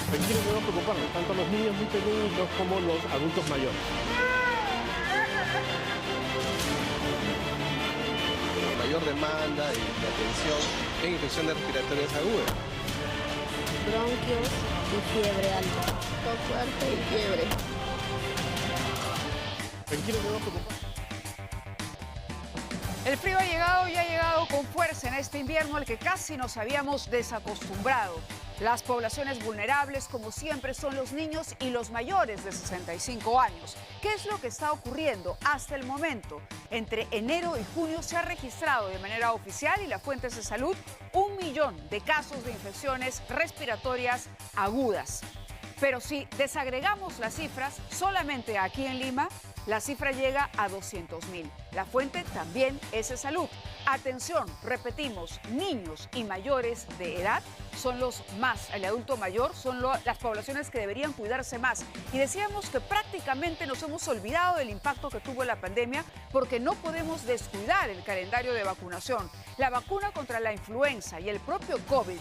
Tranquilo, no preocuparnos, tanto los niños muy pequeños como los adultos mayores. Mayor demanda y de atención en infecciones respiratorias agudas. Bronquios y fiebre alta. Tos fuerte y fiebre. Tranquilo, no preocuparnos. El frío ha llegado y ha llegado con fuerza en este invierno al que casi nos habíamos desacostumbrado. Las poblaciones vulnerables, como siempre, son los niños y los mayores de 65 años. ¿Qué es lo que está ocurriendo hasta el momento? Entre enero y junio se ha registrado de manera oficial y las fuentes de salud 1 millón de casos de infecciones respiratorias agudas. Pero si desagregamos las cifras, solamente aquí en Lima, la cifra llega a 200.000. La fuente también es de salud. Atención, repetimos, niños y mayores de edad son los más, el adulto mayor son las poblaciones que deberían cuidarse más. Y decíamos que prácticamente nos hemos olvidado del impacto que tuvo la pandemia porque no podemos descuidar el calendario de vacunación. La vacuna contra la influenza y el propio COVID,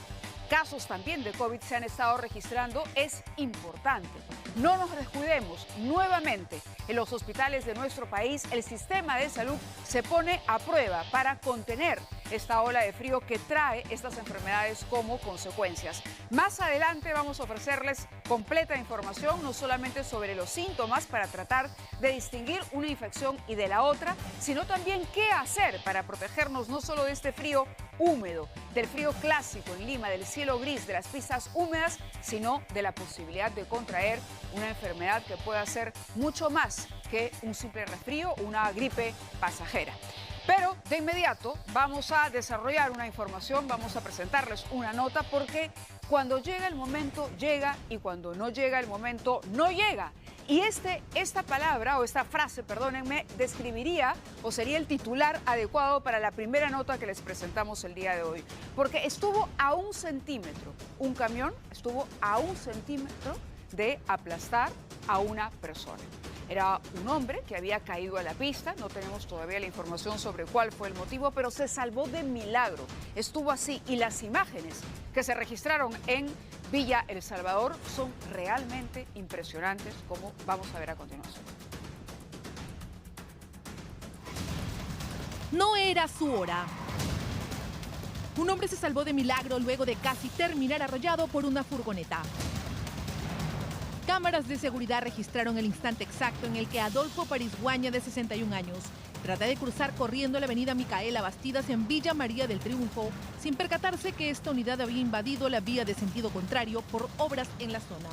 casos también de COVID se han estado registrando, es importante. No nos descuidemos. Nuevamente, en los hospitales de nuestro país, el sistema de salud se pone a prueba para contener esta ola de frío que trae estas enfermedades como consecuencias. Más adelante vamos a ofrecerles completa información, no solamente sobre los síntomas para tratar de distinguir una infección y de la otra, sino también qué hacer para protegernos no solo de este frío húmedo, del frío clásico en Lima, del cielo gris, de las pistas húmedas, sino de la posibilidad de contraer una enfermedad que pueda ser mucho más que un simple resfrío o una gripe pasajera. Pero de inmediato vamos a desarrollar una información, vamos a presentarles una nota porque cuando llega el momento llega y cuando no llega el momento no llega. Y esta palabra o esta frase, perdónenme, describiría o sería el titular adecuado para la primera nota que les presentamos el día de hoy. Porque estuvo a 1 centímetro, un camión estuvo a 1 centímetro de aplastar a una persona. Era un hombre que había caído a la pista, no tenemos todavía la información sobre cuál fue el motivo, pero se salvó de milagro. Estuvo así y las imágenes que se registraron en Villa El Salvador son realmente impresionantes, como vamos a ver a continuación. No era su hora. Un hombre se salvó de milagro luego de casi terminar arrollado por una furgoneta. Cámaras de seguridad registraron el instante exacto en el que Adolfo París Guaña, de 61 años, trata de cruzar corriendo la avenida Micaela Bastidas en Villa María del Triunfo, sin percatarse que esta unidad había invadido la vía de sentido contrario por obras en la zona.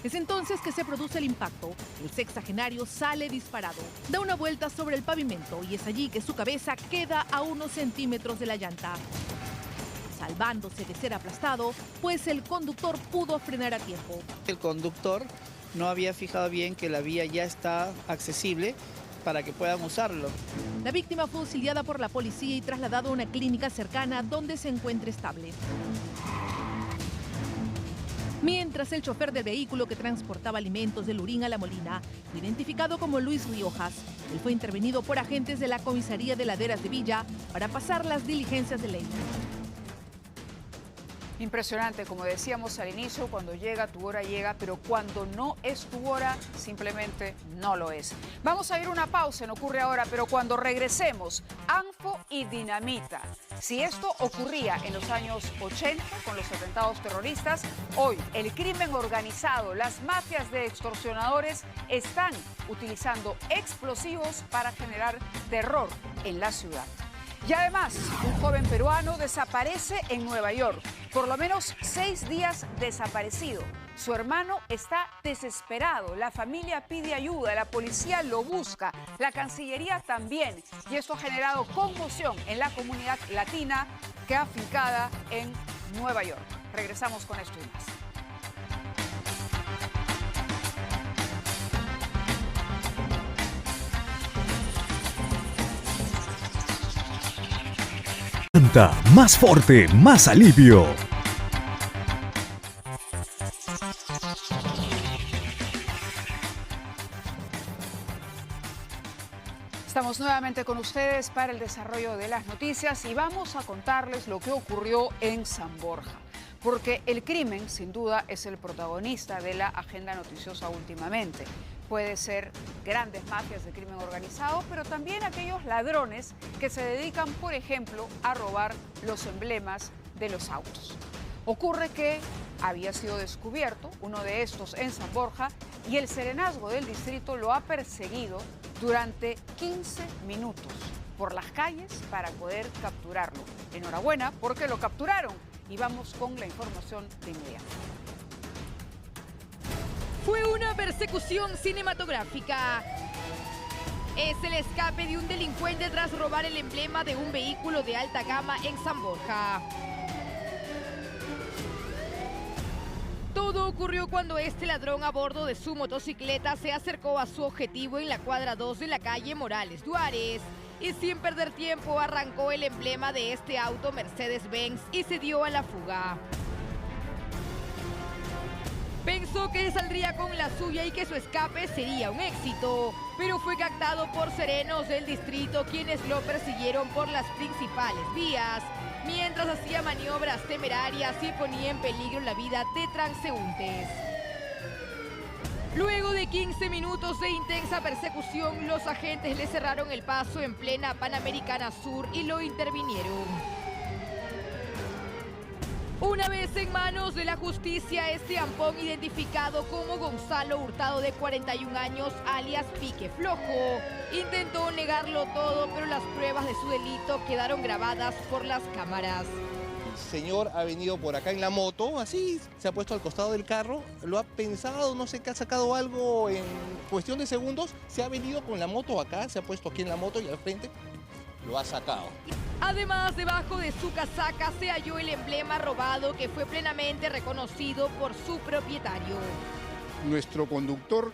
Es entonces que se produce el impacto. El sexagenario sale disparado, da una vuelta sobre el pavimento y es allí que su cabeza queda a unos centímetros de la llanta, salvándose de ser aplastado, pues el conductor pudo frenar a tiempo. El conductor no había fijado bien que la vía ya está accesible para que puedan usarlo. La víctima fue auxiliada por la policía y trasladada a una clínica cercana donde se encuentra estable. Mientras el chofer del vehículo que transportaba alimentos de Lurín a La Molina, fue identificado como Luis Riojas. Él fue intervenido por agentes de la Comisaría de Laderas de Villa para pasar las diligencias de ley. Impresionante, como decíamos al inicio, cuando llega tu hora llega, pero cuando no es tu hora, simplemente no lo es. Vamos a ir a una pausa, no ocurre ahora, pero cuando regresemos, ANFO y dinamita. Si esto ocurría en los años 80 con los atentados terroristas, hoy el crimen organizado, las mafias de extorsionadores están utilizando explosivos para generar terror en la ciudad. Y además, un joven peruano desaparece en Nueva York. Por lo menos 6 días desaparecido. Su hermano está desesperado. La familia pide ayuda, la policía lo busca, la Cancillería también. Y esto ha generado conmoción en la comunidad latina que ha afincada en Nueva York. Regresamos con esto y más. Más fuerte, más alivio. Estamos nuevamente nuevamente con ustedes para el desarrollo de las noticias y vamos a contarles lo que ocurrió en San Borja. Porque el crimen, sin duda, es el protagonista de la agenda noticiosa últimamente. Puede ser grandes mafias de crimen organizado, pero también aquellos ladrones que se dedican, por ejemplo, a robar los emblemas de los autos. Ocurre que había sido descubierto uno de estos en San Borja y el serenazgo del distrito lo ha perseguido durante 15 minutos por las calles para poder capturarlo. Enhorabuena porque lo capturaron y vamos con la información de inmediato. Fue una persecución cinematográfica. Es el escape de un delincuente tras robar el emblema de un vehículo de alta gama en San Borja. Todo ocurrió cuando este ladrón a bordo de su motocicleta se acercó a su objetivo en la cuadra 2 de la calle Morales Duárez y sin perder tiempo arrancó el emblema de este auto Mercedes-Benz y se dio a la fuga. Pensó que saldría con la suya y que su escape sería un éxito, pero fue captado por serenos del distrito quienes lo persiguieron por las principales vías, mientras hacía maniobras temerarias y ponía en peligro la vida de transeúntes. Luego de 15 minutos de intensa persecución, los agentes le cerraron el paso en plena Panamericana Sur y lo intervinieron. Una vez en manos de la justicia, este ampón identificado como Gonzalo Hurtado de 41 años, alias Pique Flojo, intentó negarlo todo, pero las pruebas de su delito quedaron grabadas por las cámaras. El señor ha venido por acá en la moto, así, se ha puesto al costado del carro, lo ha pensado, no sé qué, ha sacado algo en cuestión de segundos, se ha venido con la moto acá, se ha puesto aquí en la moto y al frente lo ha sacado. Además, debajo de su casaca se halló el emblema robado que fue plenamente reconocido por su propietario. Nuestro conductor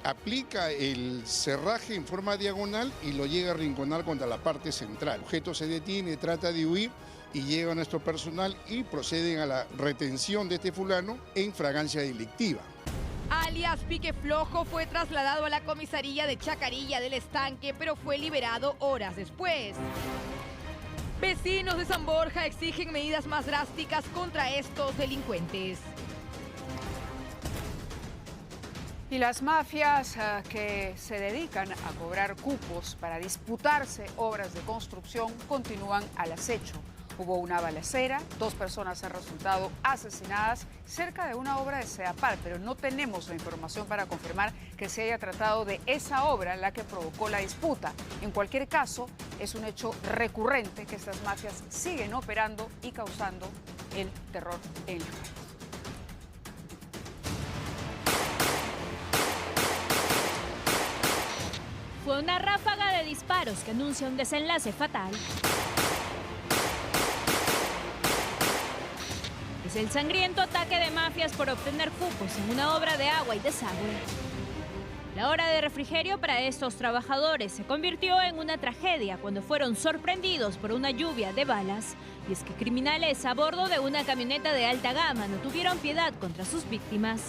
aplica el cerraje en forma diagonal y lo llega a arrinconar contra la parte central. El objeto se detiene, trata de huir y llega nuestro personal y proceden a la retención de este fulano en fragancia delictiva. Alias Pique Flojo fue trasladado a la comisaría de Chacarilla del Estanque, pero fue liberado horas después. Vecinos de San Borja exigen medidas más drásticas contra estos delincuentes. Y las mafias que se dedican a cobrar cupos para disputarse obras de construcción continúan al acecho. Hubo una balacera, 2 personas han resultado asesinadas cerca de una obra de CEAPAL, pero no tenemos la información para confirmar que se haya tratado de esa obra la que provocó la disputa. En cualquier caso, es un hecho recurrente que estas mafias siguen operando y causando el terror en el país. Fue una ráfaga de disparos que anuncia un desenlace fatal. Es el sangriento ataque de mafias por obtener cupos en una obra de agua y desagüe. La hora de refrigerio para estos trabajadores se convirtió en una tragedia cuando fueron sorprendidos por una lluvia de balas. Y es que criminales a bordo de una camioneta de alta gama no tuvieron piedad contra sus víctimas.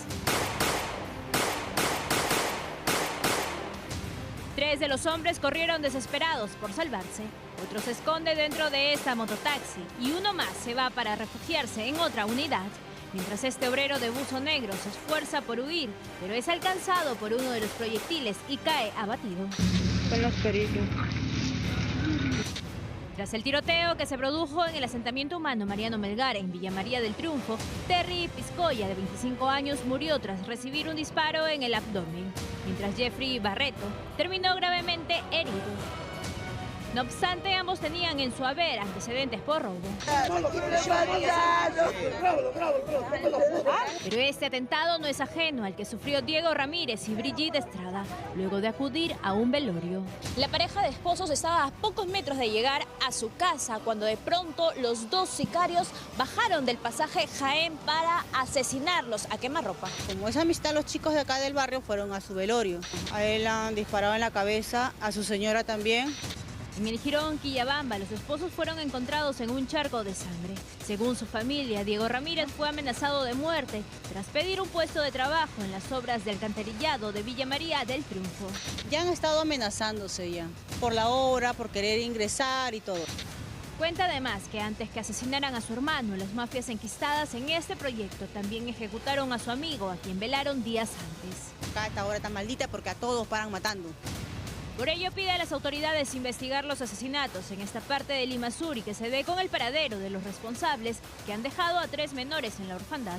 3 de los hombres corrieron desesperados por salvarse. Otro se esconde dentro de esta mototaxi y uno más se va para refugiarse en otra unidad. Mientras este obrero de buzo negro se esfuerza por huir, pero es alcanzado por uno de los proyectiles y cae abatido. Con los peritos. Tras el tiroteo que se produjo en el asentamiento humano Mariano Melgar en Villa María del Triunfo, Terry Piscoya, de 25 años, murió tras recibir un disparo en el abdomen, mientras Jeffrey Barreto terminó gravemente herido. No obstante, ambos tenían en su haber antecedentes por robo. Pero este atentado no es ajeno al que sufrió Diego Ramírez y Brigitte Estrada, luego de acudir a un velorio. La pareja de esposos estaba a pocos metros de llegar a su casa cuando de pronto los 2 sicarios bajaron del pasaje Jaén para asesinarlos a quemarropa. Como es amistad, los chicos de acá del barrio fueron a su velorio. A él han disparado en la cabeza, a su señora también. En el jirón Quillabamba, los esposos fueron encontrados en un charco de sangre. Según su familia, Diego Ramírez fue amenazado de muerte tras pedir un puesto de trabajo en las obras de alcantarillado de Villa María del Triunfo. Ya han estado amenazándose ya, por la obra, por querer ingresar y todo. Cuenta además que antes que asesinaran a su hermano, las mafias enquistadas en este proyecto también ejecutaron a su amigo, a quien velaron días antes. Acá esta obra está maldita porque a todos paran matando. Por ello pide a las autoridades investigar los asesinatos en esta parte de Lima Sur y que se dé con el paradero de los responsables que han dejado a 3 menores en la orfandad.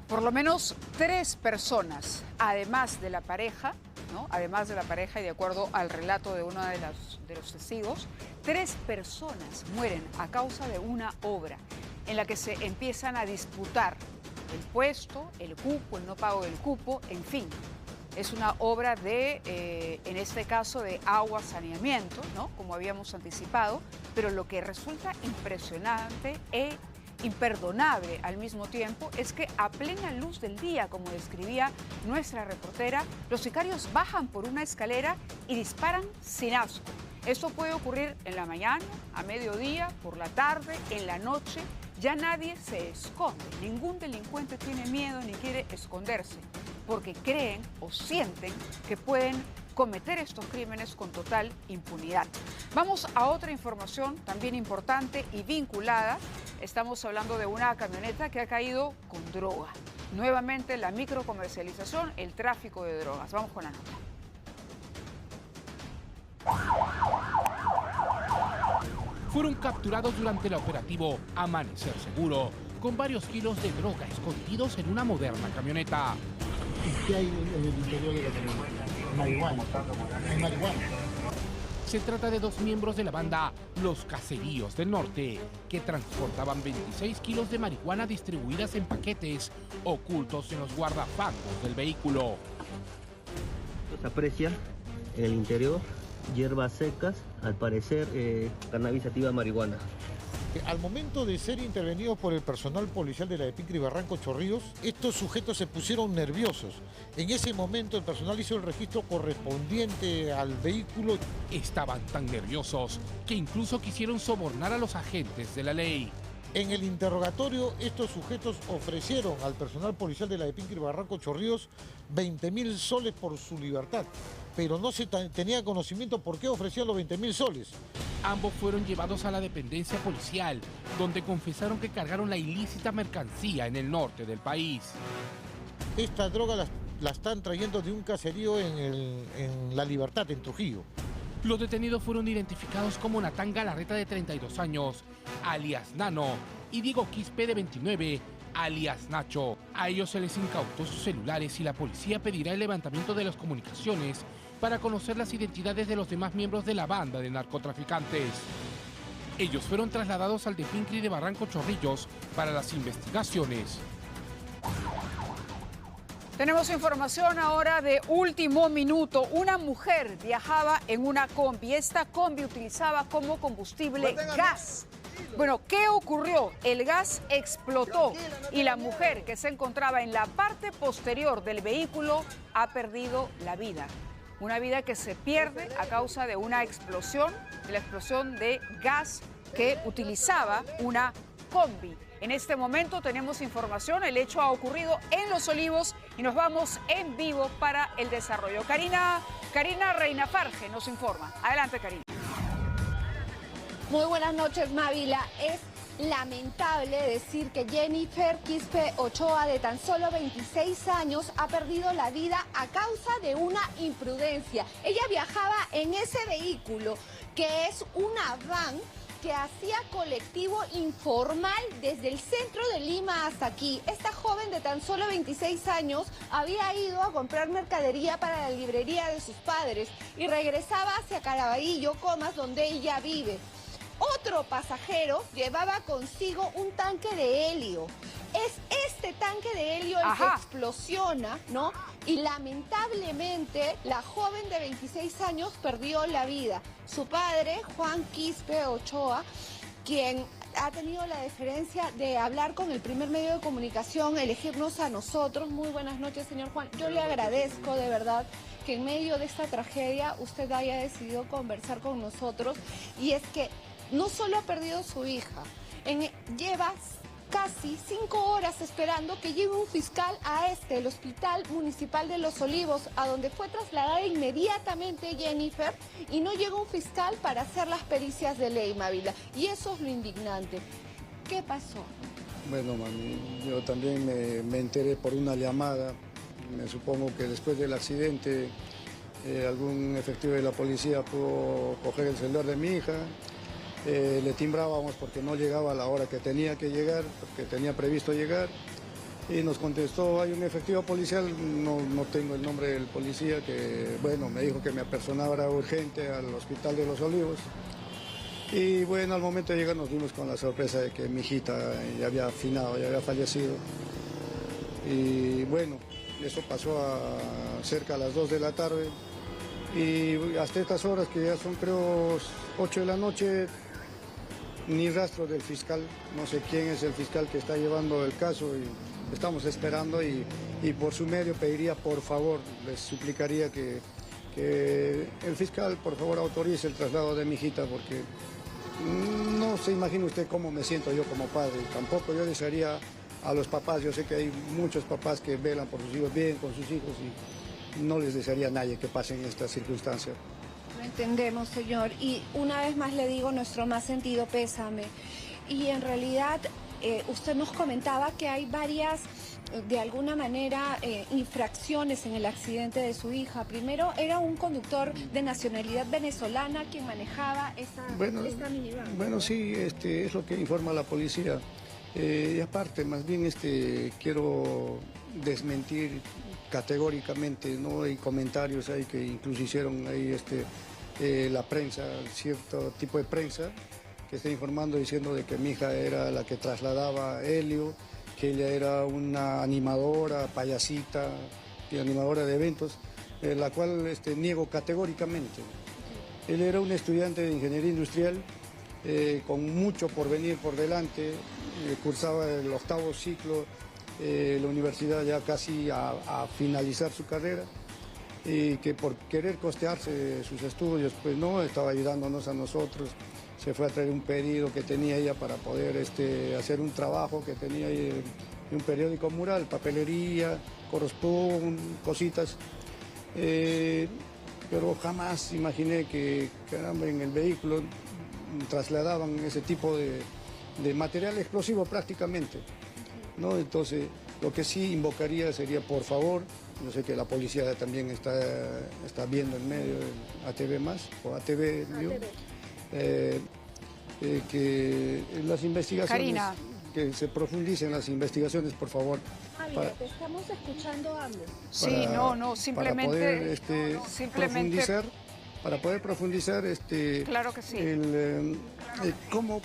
Por lo menos 3 personas, además de la pareja, ¿no? Además de la pareja y de acuerdo al relato de uno de los testigos, 3 personas mueren a causa de una obra en la que se empiezan a disputar el puesto, el cupo, el no pago del cupo, en fin. Es una obra de, en este caso, de agua, saneamiento, ¿no? Como habíamos anticipado, pero lo que resulta impresionante e imperdonable al mismo tiempo es que a plena luz del día, como describía nuestra reportera, los sicarios bajan por una escalera y disparan sin asco. Esto puede ocurrir en la mañana, a mediodía, por la tarde, en la noche. Ya nadie se esconde, ningún delincuente tiene miedo ni quiere esconderse, porque creen o sienten que pueden cometer estos crímenes con total impunidad. Vamos a otra información también importante y vinculada. Estamos hablando de una camioneta que ha caído con droga. Nuevamente la microcomercialización, el tráfico de drogas. Vamos con la nota. Fueron capturados durante el operativo Amanecer Seguro, con varios kilos de droga escondidos en una moderna camioneta. ¿Qué hay en el interior de la camioneta? Marihuana. Hay marihuana. Se trata de 2 miembros de la banda Los Caseríos del Norte, que transportaban 26 kilos de marihuana distribuidas en paquetes ocultos en los guardafandos del vehículo. Se aprecia en el interior hierbas secas, al parecer cannabis sativa marihuana. Al momento de ser intervenidos por el personal policial de la Epicri Barranco Chorrillos, estos sujetos se pusieron nerviosos. En ese momento el personal hizo el registro correspondiente al vehículo. Estaban tan nerviosos que incluso quisieron sobornar a los agentes de la ley. En el interrogatorio, estos sujetos ofrecieron al personal policial de la Epicri Barranco Chorrillos 20.000 soles por su libertad, pero no se tenía conocimiento por qué ofrecían los 20.000 soles. Ambos fueron llevados a la dependencia policial, donde confesaron que cargaron la ilícita mercancía en el norte del país. Esta droga la están trayendo de un caserío en La Libertad, en Trujillo. Los detenidos fueron identificados como Natán Galarreta, de 32 años, alias Nano, y Diego Quispe, de 29, alias Nacho. A ellos se les incautó sus celulares y la policía pedirá el levantamiento de las comunicaciones para conocer las identidades de los demás miembros de la banda de narcotraficantes. Ellos fueron trasladados al Depincri de Barranco Chorrillos para las investigaciones. Tenemos información ahora de último minuto. Una mujer viajaba en una combi. Esta combi utilizaba como combustible gas. Bueno, ¿qué ocurrió? El gas explotó y la mujer que se encontraba en la parte posterior del vehículo ha perdido la vida. Una vida que se pierde a causa de una explosión, de la explosión de gas que utilizaba una combi. En este momento tenemos información, el hecho ha ocurrido en Los Olivos y nos vamos en vivo para el desarrollo. Karina Reinafarge nos informa. Adelante, Karina. Muy buenas noches, Mávila. Es lamentable decir que Jennifer Quispe Ochoa, de tan solo 26 años, ha perdido la vida a causa de una imprudencia. Ella viajaba en ese vehículo, que es una van que hacía colectivo informal desde el centro de Lima hasta aquí. Esta joven de tan solo 26 años había ido a comprar mercadería para la librería de sus padres y regresaba hacia Caraballo, Comas, donde ella vive. Otro pasajero llevaba consigo un tanque de helio. Es este tanque de helio el que explosiona, ¿no? Y lamentablemente la joven de 26 años perdió la vida. Su padre, Juan Quispe Ochoa, quien ha tenido la deferencia de hablar con el primer medio de comunicación, elegirnos a nosotros. Muy buenas noches, señor Juan. Yo le agradezco de verdad que en medio de esta tragedia usted haya decidido conversar con nosotros. Y es que no solo ha perdido su hija, lleva casi 5 horas esperando que llegue un fiscal a el Hospital Municipal de Los Olivos, a donde fue trasladada inmediatamente Jennifer, y no llega un fiscal para hacer las pericias de ley, Mávila. Y eso es lo indignante. ¿Qué pasó? Bueno, mami, yo también me enteré por una llamada. Me supongo que después del accidente algún efectivo de la policía pudo coger el celular de mi hija. Le timbrábamos porque no llegaba a la hora que tenía que llegar, porque tenía previsto llegar, y nos contestó, hay un efectivo policial, no tengo el nombre del policía, que bueno, me dijo que me apersonara urgente al Hospital de Los Olivos. Y bueno, al momento de llegar nos dimos con la sorpresa de que mi hijita ya había finado, ya había fallecido. Y bueno, eso pasó cerca a las 2 de la tarde, y hasta estas horas, que ya son creo 8 de la noche, ni rastro del fiscal. No sé quién es el fiscal que está llevando el caso, y estamos esperando, y por su medio pediría, por favor, les suplicaría que el fiscal por favor autorice el traslado de mi hijita, porque no se imagina usted cómo me siento yo como padre. Tampoco yo desearía a los papás, yo sé que hay muchos papás que velan por sus hijos, bien con sus hijos, y no les desearía a nadie que pase en estas circunstancias. Lo entendemos, señor, y una vez más le digo nuestro más sentido pésame. Y en realidad usted nos comentaba que hay varias, de alguna manera, infracciones en el accidente de su hija. Primero, era un conductor de nacionalidad venezolana quien manejaba esta minivan. Bueno, sí, es lo que informa la policía. Y aparte, más bien quiero desmentir categóricamente, ¿no? Hay comentarios ahí que incluso hicieron ahí la prensa, cierto tipo de prensa, que está informando diciendo de que mi hija era la que trasladaba a Helio, que ella era una animadora, payasita, y animadora de eventos, la cual niego categóricamente. Él era un estudiante de ingeniería industrial, con mucho por venir por delante, cursaba el 8º ciclo, la universidad ya casi a finalizar su carrera, y que por querer costearse sus estudios, pues no, estaba ayudándonos a nosotros. Se fue a traer un pedido que tenía ella para poder hacer un trabajo que tenía ahí en un periódico mural, papelería, correspond, cositas. Pero jamás imaginé que, caramba, en el vehículo trasladaban ese tipo de material explosivo prácticamente, ¿no? Entonces, lo que sí invocaría sería, por favor, yo sé que la policía también está viendo en medio, ATV más, o ATV, que las investigaciones, Karina, que se profundicen las investigaciones, por favor. Te estamos escuchando, ambos. Sí, simplemente... Para poder profundizar, claro que sí. cómo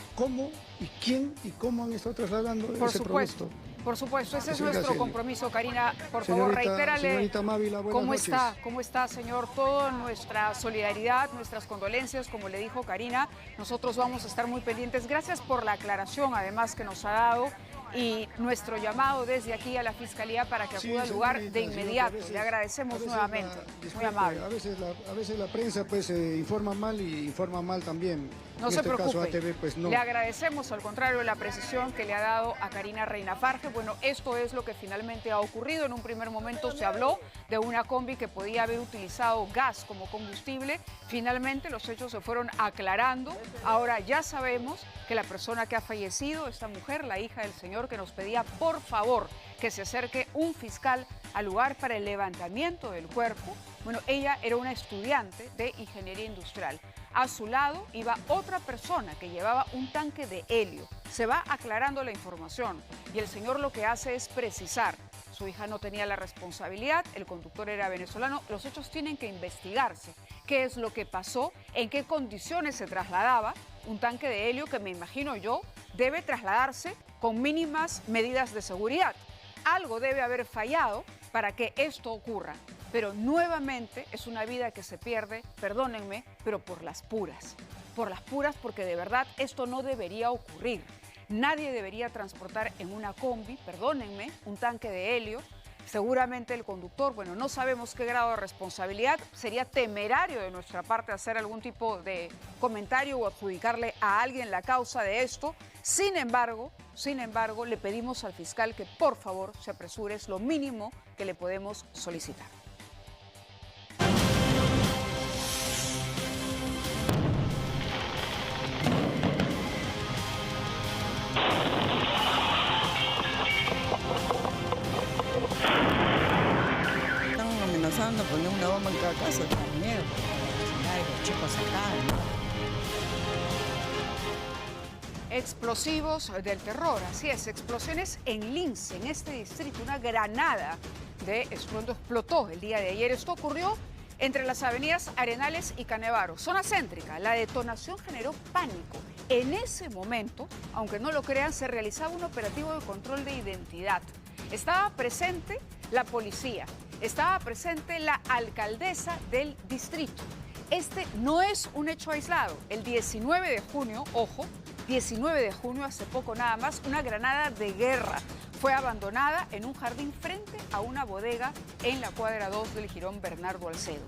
y quién y cómo han estado trasladando ese producto. Por supuesto, ese es Sí, nuestro gracias. compromiso, Karina. Por favor, reitérale Señorita Mávila, buenas noches. ¿Cómo está, señor? Toda nuestra solidaridad, nuestras condolencias, como le dijo Karina. Nosotros vamos a estar muy pendientes. Gracias por la aclaración, además, que nos ha dado. Y nuestro llamado desde aquí a la Fiscalía para que acuda al lugar de inmediato. Le agradecemos nuevamente. Muy amable. A veces la prensa pues informa mal y informa mal también. No en se este preocupe. caso ATV pues no. Le agradecemos, al contrario, la precisión que le ha dado a Karina Reinafarge. Bueno, esto es lo que finalmente ha ocurrido. En un primer momento se habló de una combi que podía haber utilizado gas como combustible. Finalmente los hechos se fueron aclarando. Ahora ya sabemos que la persona que ha fallecido, esta mujer, la hija del señor que nos pedía por favor que se acerque un fiscal al lugar para el levantamiento del cuerpo. Bueno, ella era una estudiante de ingeniería industrial. A su lado iba otra persona que llevaba un tanque de helio. Se va aclarando la información y el señor lo que hace es precisar. Su hija no tenía la responsabilidad, el conductor era venezolano. Los hechos tienen que investigarse. ¿Qué es lo que pasó? ¿En qué condiciones se trasladaba un tanque de helio que, me imagino yo, debe trasladarse con mínimas medidas de seguridad? Algo debe haber fallado para que esto ocurra. Pero nuevamente es una vida que se pierde, perdónenme, pero por las puras. Por las puras, porque de verdad esto no debería ocurrir. Nadie debería transportar en una combi, perdónenme, un tanque de helio. Seguramente el conductor, bueno, no sabemos qué grado de responsabilidad. Sería temerario de nuestra parte hacer algún tipo de comentario o adjudicarle a alguien la causa de esto. Sin embargo, le pedimos al fiscal que por favor se apresure, es lo mínimo que le podemos solicitar. Están amenazando poner una bomba en cada casa, con miedo. Los chicos acá, Explosivos del terror, así es, explosiones en Lince, en este distrito. Una granada de estruendo explotó el día de ayer. Esto ocurrió entre las avenidas Arenales y Canevaro, zona céntrica. La detonación generó pánico. En ese momento, aunque no lo crean, se realizaba un operativo de control de identidad. Estaba presente la policía, estaba presente la alcaldesa del distrito. Este no es un hecho aislado. El 19 de junio, ojo, 19 de junio, hace poco nada más, una granada de guerra fue abandonada en un jardín frente a una bodega en la cuadra 2 del Jirón Bernardo Alcedo.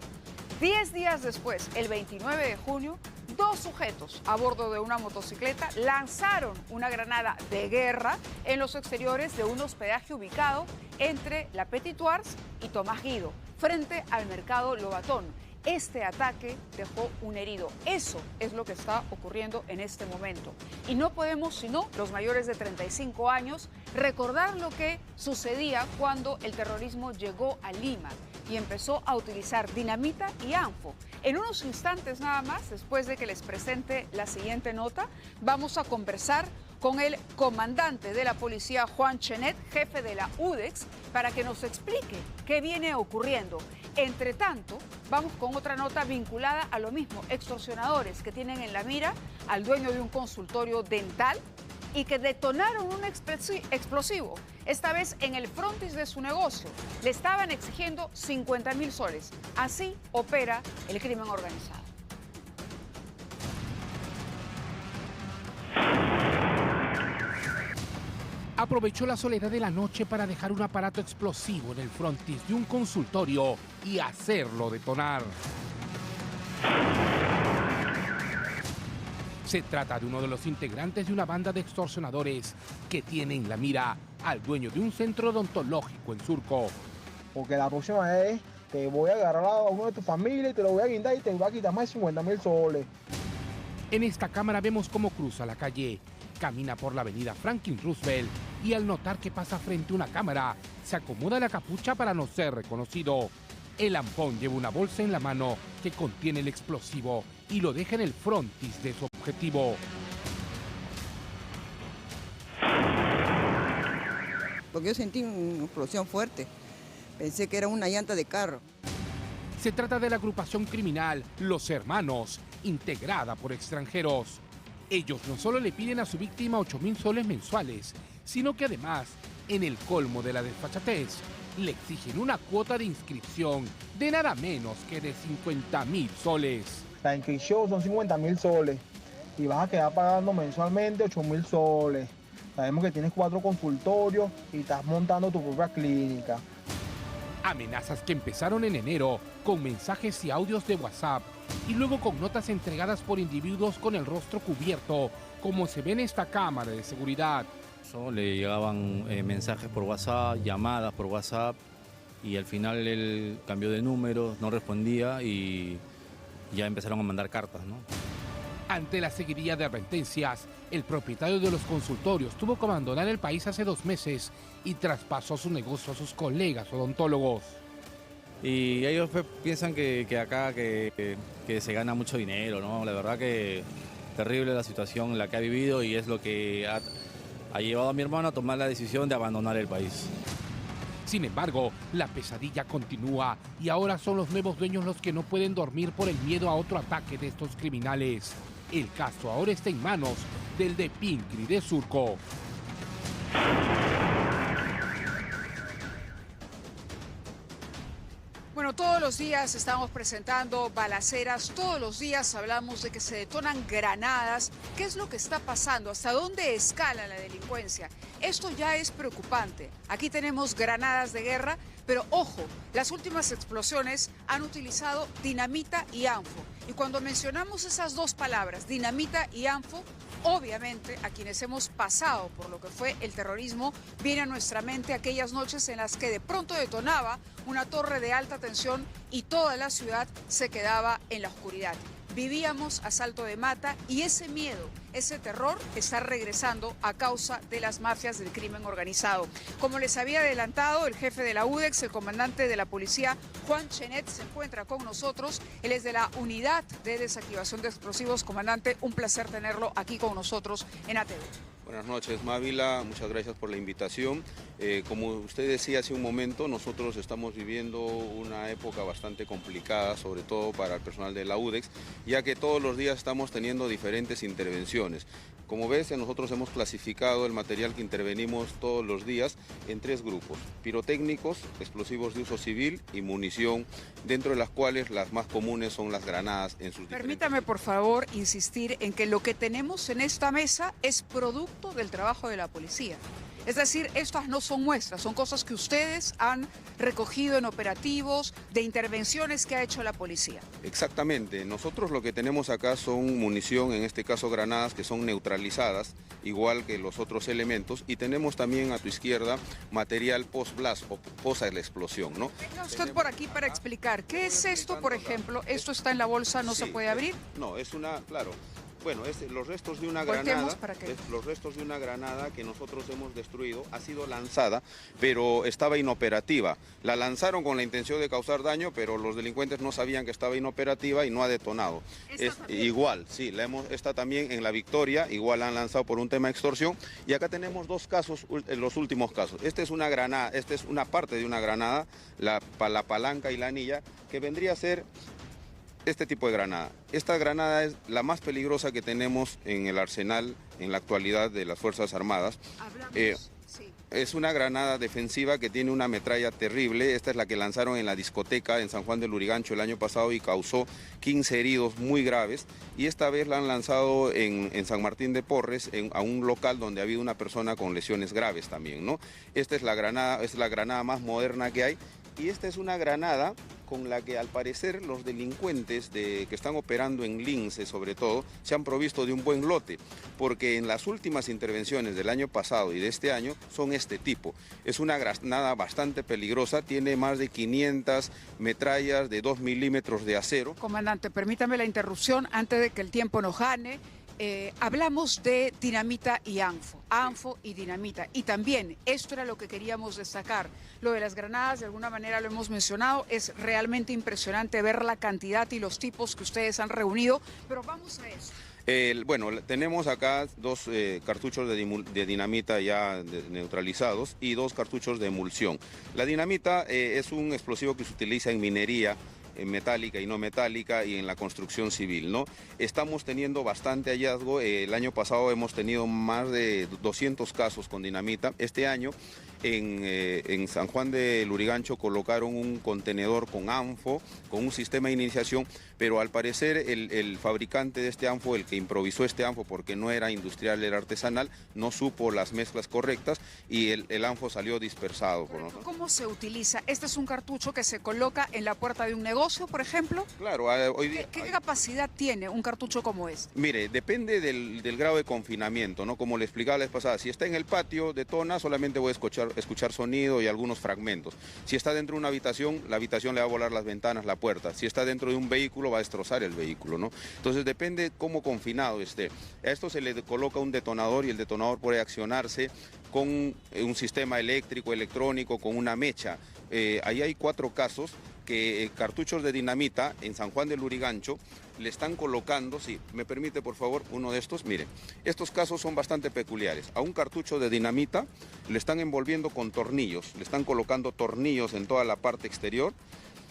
10 días después, el 29 de junio, 2 sujetos a bordo de una motocicleta lanzaron una granada de guerra en los exteriores de un hospedaje ubicado entre la Petit Ours y Tomás Guido, frente al mercado Lobatón. Este ataque dejó un herido. Eso es lo que está ocurriendo en este momento. Y no podemos, sino los mayores de 35 años, recordar lo que sucedía cuando el terrorismo llegó a Lima y empezó a utilizar dinamita y ANFO. En unos instantes nada más, después de que les presente la siguiente nota, vamos a conversar con el comandante de la policía, Juan Chenet, jefe de la UDEX, para que nos explique qué viene ocurriendo. Entre tanto, vamos con otra nota vinculada a lo mismo, extorsionadores que tienen en la mira al dueño de un consultorio dental y que detonaron un explosivo, esta vez en el frontis de su negocio. Le estaban exigiendo 50.000 soles. Así opera el crimen organizado. Aprovechó la soledad de la noche para dejar un aparato explosivo en el frontis de un consultorio y hacerlo detonar. Se trata de uno de los integrantes de una banda de extorsionadores que tiene en la mira al dueño de un centro odontológico en Surco. Porque la próxima vez te voy a agarrar a uno de tu familia y te lo voy a guindar y te voy a quitar más de 50.000 soles. En esta cámara vemos cómo cruza la calle. Camina por la avenida Franklin Roosevelt y al notar que pasa frente a una cámara, se acomoda la capucha para no ser reconocido. El lampón lleva una bolsa en la mano que contiene el explosivo y lo deja en el frontis de su objetivo. Porque yo sentí una explosión fuerte. Pensé que era una llanta de carro. Se trata de la agrupación criminal Los Hermanos, integrada por extranjeros. Ellos no solo le piden a su víctima 8.000 soles mensuales, sino que además, en el colmo de la desfachatez, le exigen una cuota de inscripción de nada menos que de 50.000 soles. La inscripción son 50.000 soles y vas a quedar pagando mensualmente 8.000 soles. Sabemos que tienes 4 consultorios y estás montando tu propia clínica. Amenazas que empezaron en enero con mensajes y audios de WhatsApp y luego con notas entregadas por individuos con el rostro cubierto, como se ve en esta cámara de seguridad. Le llegaban mensajes por WhatsApp, llamadas por WhatsApp y al final él cambió de número, no respondía y ya empezaron a mandar cartas, ¿no? Ante la seguidilla de advertencias, el propietario de los consultorios tuvo que abandonar el país hace 2 meses y traspasó su negocio a sus colegas odontólogos. Y ellos piensan que acá que se gana mucho dinero, ¿no? La verdad que terrible la situación en la que ha vivido y es lo que ha llevado a mi hermano a tomar la decisión de abandonar el país. Sin embargo, la pesadilla continúa y ahora son los nuevos dueños los que no pueden dormir por el miedo a otro ataque de estos criminales. El caso ahora está en manos del de Pincri de Surco. Bueno, Todos los días estamos presentando balaceras, todos los días hablamos de que se detonan granadas. ¿Qué es lo que está pasando? ¿Hasta dónde escala la delincuencia? Esto ya es preocupante. Aquí tenemos granadas de guerra, pero ojo, las últimas explosiones han utilizado dinamita y anfo. Y cuando mencionamos esas dos palabras, dinamita y anfo, obviamente a quienes hemos pasado por lo que fue el terrorismo, viene a nuestra mente aquellas noches en las que de pronto detonaba una torre de alta tensión y toda la ciudad se quedaba en la oscuridad. Vivíamos a salto de mata y ese miedo, ese terror está regresando a causa de las mafias del crimen organizado. Como les había adelantado, el jefe de la UDEX, el comandante de la policía, Juan Chenet, se encuentra con nosotros. Él es de la Unidad de Desactivación de Explosivos. Comandante, un placer tenerlo aquí con nosotros en ATV. Buenas noches, Mávila, muchas gracias por la invitación. Como usted decía hace un momento, nosotros estamos viviendo una época bastante complicada, sobre todo para el personal de la UDEX, ya que todos los días estamos teniendo diferentes intervenciones. Como ves, nosotros hemos clasificado el material que intervenimos todos los días en 3 grupos: pirotécnicos, explosivos de uso civil y munición, dentro de las cuales las más comunes son las granadas en sus diferentes... Permítame, por favor, insistir en que lo que tenemos en esta mesa es producto del trabajo de la policía. Es decir, estas no son muestras, son cosas que ustedes han recogido en operativos, de intervenciones que ha hecho la policía. Exactamente, nosotros lo que tenemos acá son munición, en este caso granadas, que son neutralizadas, igual que los otros elementos, y tenemos también a tu izquierda material post-blast o post la explosión, ¿no? Venga usted por aquí para explicar, ¿qué es esto, por ejemplo? ¿Esto está en la bolsa, no se puede abrir? No, es una, claro. Bueno, los restos de una Volteemos granada, los restos de una granada que nosotros hemos destruido, ha sido lanzada, pero estaba inoperativa. La lanzaron con la intención de causar daño, pero los delincuentes no sabían que estaba inoperativa y no ha detonado. Igual, sí, esta también en La Victoria, igual la han lanzado por un tema de extorsión. Y acá tenemos 2 casos, los últimos casos. Esta es una granada, esta es una parte de una granada, la palanca y la anilla, que vendría a ser este tipo de granada. Esta granada es la más peligrosa que tenemos en el arsenal en la actualidad de las Fuerzas Armadas. Es una granada defensiva que tiene una metralla terrible. Esta es la que lanzaron en la discoteca en San Juan del Lurigancho el año pasado y causó 15 heridos muy graves. Y esta vez la han lanzado en San Martín de Porres, a un local donde ha habido una persona con lesiones graves también, ¿no? Esta es la granada más moderna que hay. Y esta es una granada con la que al parecer los delincuentes que están operando en Lince sobre todo se han provisto de un buen lote, porque en las últimas intervenciones del año pasado y de este año son este tipo. Es una granada bastante peligrosa, tiene más de 500 metrallas de 2 milímetros de acero. Comandante, permítame la interrupción antes de que el tiempo nos gane. Hablamos de dinamita y anfo y dinamita. Y también, esto era lo que queríamos destacar, lo de las granadas, de alguna manera lo hemos mencionado, es realmente impresionante ver la cantidad y los tipos que ustedes han reunido, pero vamos a eso. Bueno, tenemos acá 2 cartuchos de dinamita ya neutralizados y 2 cartuchos de emulsión. La dinamita es un explosivo que se utiliza en minería, en metálica y no metálica y en la construcción civil, ¿no? Estamos teniendo bastante hallazgo. El año pasado hemos tenido más de 200 casos con dinamita. Este año en San Juan de Lurigancho colocaron un contenedor con anfo, con un sistema de iniciación, pero al parecer el fabricante de este anfo, el que improvisó este anfo porque no era industrial, era artesanal, no supo las mezclas correctas y el anfo salió dispersado. ¿Cómo se utiliza? ¿Este es un cartucho que se coloca en la puerta de un negocio, por ejemplo? Claro, hoy día... ¿Qué capacidad tiene un cartucho como este? Mire, depende del grado de confinamiento, ¿no? Como le explicaba la vez pasada, si está en el patio, detona, solamente voy a escuchar sonido y algunos fragmentos. Si está dentro de una habitación, la habitación le va a volar las ventanas, la puerta. Si está dentro de un vehículo, va a destrozar el vehículo, ¿no? Entonces depende cómo confinado esté. A esto se le coloca un detonador y el detonador puede accionarse con un sistema eléctrico, electrónico, con una mecha. Ahí hay 4 casos que cartuchos de dinamita en San Juan del Lurigancho le están colocando, si me permite por favor, uno de estos, mire, estos casos son bastante peculiares. A un cartucho de dinamita le están envolviendo con tornillos, le están colocando tornillos en toda la parte exterior.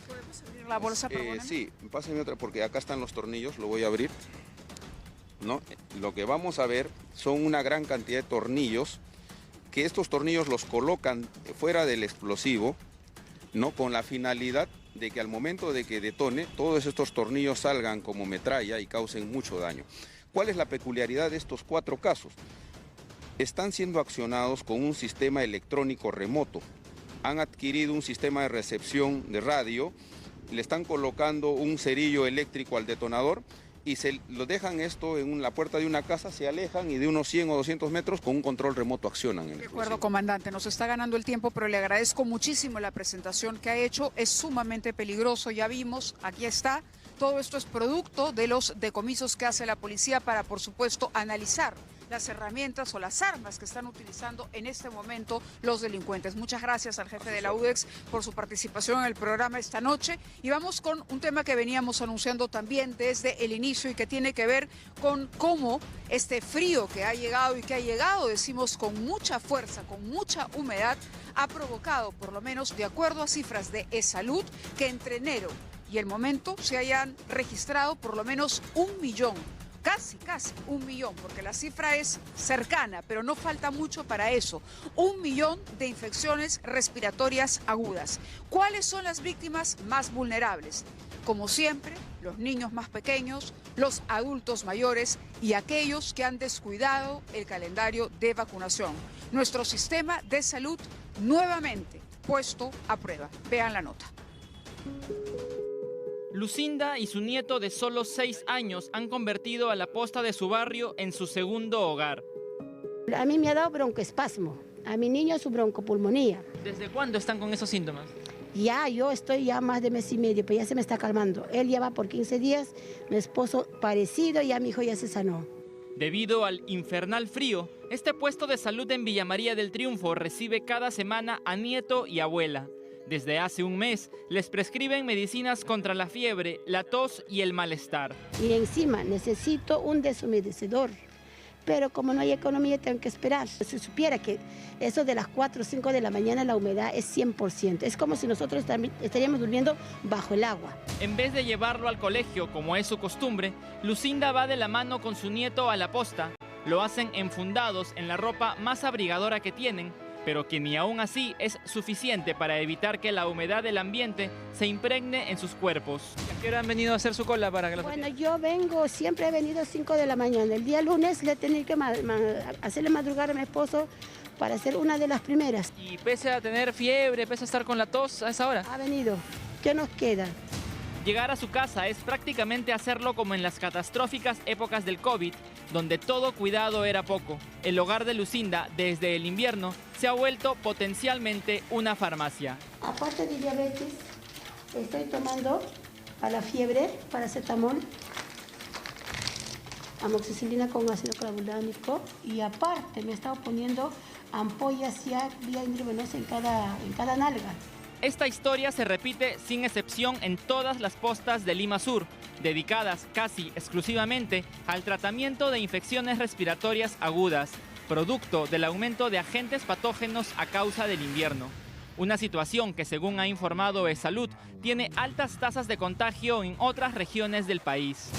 ¿Podemos abrir la bolsa, perdóname? Sí, pásenme otra porque acá están los tornillos, lo voy a abrir, ¿no? Lo que vamos a ver son una gran cantidad de tornillos, que estos tornillos los colocan fuera del explosivo, ¿no? Con la finalidad de que al momento de que detone, todos estos tornillos salgan como metralla y causen mucho daño. ¿Cuál es la peculiaridad de estos 4 casos? Están siendo accionados con un sistema electrónico remoto. Han adquirido un sistema de recepción de radio, le están colocando un cerillo eléctrico al detonador y se lo dejan esto en la puerta de una casa, se alejan y de unos 100 o 200 metros con un control remoto accionan. De acuerdo, comandante, nos está ganando el tiempo, pero le agradezco muchísimo la presentación que ha hecho. Es sumamente peligroso, ya vimos, aquí está. Todo esto es producto de los decomisos que hace la policía para, por supuesto, analizar las herramientas o las armas que están utilizando en este momento los delincuentes. Muchas gracias al jefe de la UDEX por su participación en el programa esta noche. Y vamos con un tema que veníamos anunciando también desde el inicio y que tiene que ver con cómo este frío que ha llegado y que ha llegado, decimos, con mucha fuerza, con mucha humedad, ha provocado, por lo menos de acuerdo a cifras de ESalud, que entre enero y el momento se hayan registrado por lo menos 1 millón. Casi 1 millón, porque la cifra es cercana, pero no falta mucho para eso. 1 millón de infecciones respiratorias agudas. ¿Cuáles son las víctimas más vulnerables? Como siempre, los niños más pequeños, los adultos mayores y aquellos que han descuidado el calendario de vacunación. Nuestro sistema de salud nuevamente puesto a prueba. Vean la nota. Lucinda y su nieto de solo 6 años han convertido a la posta de su barrio en su segundo hogar. A mí me ha dado broncoespasmo, a mi niño su broncopulmonía. ¿Desde cuándo están con esos síntomas? Yo estoy ya más de mes y medio, pero ya se me está calmando. Él ya va por 15 días, mi esposo parecido, ya mi hijo ya se sanó. Debido al infernal frío, este puesto de salud en Villa María del Triunfo recibe cada semana a nieto y abuela. Desde hace un mes les prescriben medicinas contra la fiebre, la tos y el malestar. Y encima necesito un deshumedecedor, pero como no hay economía tengo que esperar. Si supiera que eso de las 4 o 5 de la mañana la humedad es 100%, es como si nosotros estaríamos durmiendo bajo el agua. En vez de llevarlo al colegio como es su costumbre, Lucinda va de la mano con su nieto a la posta. Lo hacen enfundados en la ropa más abrigadora que tienen, pero que ni aún así es suficiente para evitar que la humedad del ambiente se impregne en sus cuerpos. ¿A qué hora han venido a hacer su cola para que los... Bueno, yo siempre he venido a 5 de la mañana. El día lunes le tenía que hacerle madrugar a mi esposo para ser una de las primeras. Y pese a tener fiebre, pese a estar con la tos a esa hora. Ha venido. ¿Qué nos queda? Llegar a su casa es prácticamente hacerlo como en las catastróficas épocas del COVID, donde todo cuidado era poco. El hogar de Lucinda, desde el invierno, se ha vuelto potencialmente una farmacia. Aparte de diabetes, estoy tomando para la fiebre, paracetamol, amoxicilina con ácido clavulánico y aparte me he estado poniendo ampollas ya vía intravenosa en cada nalga. Esta historia se repite sin excepción en todas las postas de Lima Sur, dedicadas casi exclusivamente al tratamiento de infecciones respiratorias agudas, producto del aumento de agentes patógenos a causa del invierno. Una situación que, según ha informado ESalud, tiene altas tasas de contagio en otras regiones del país.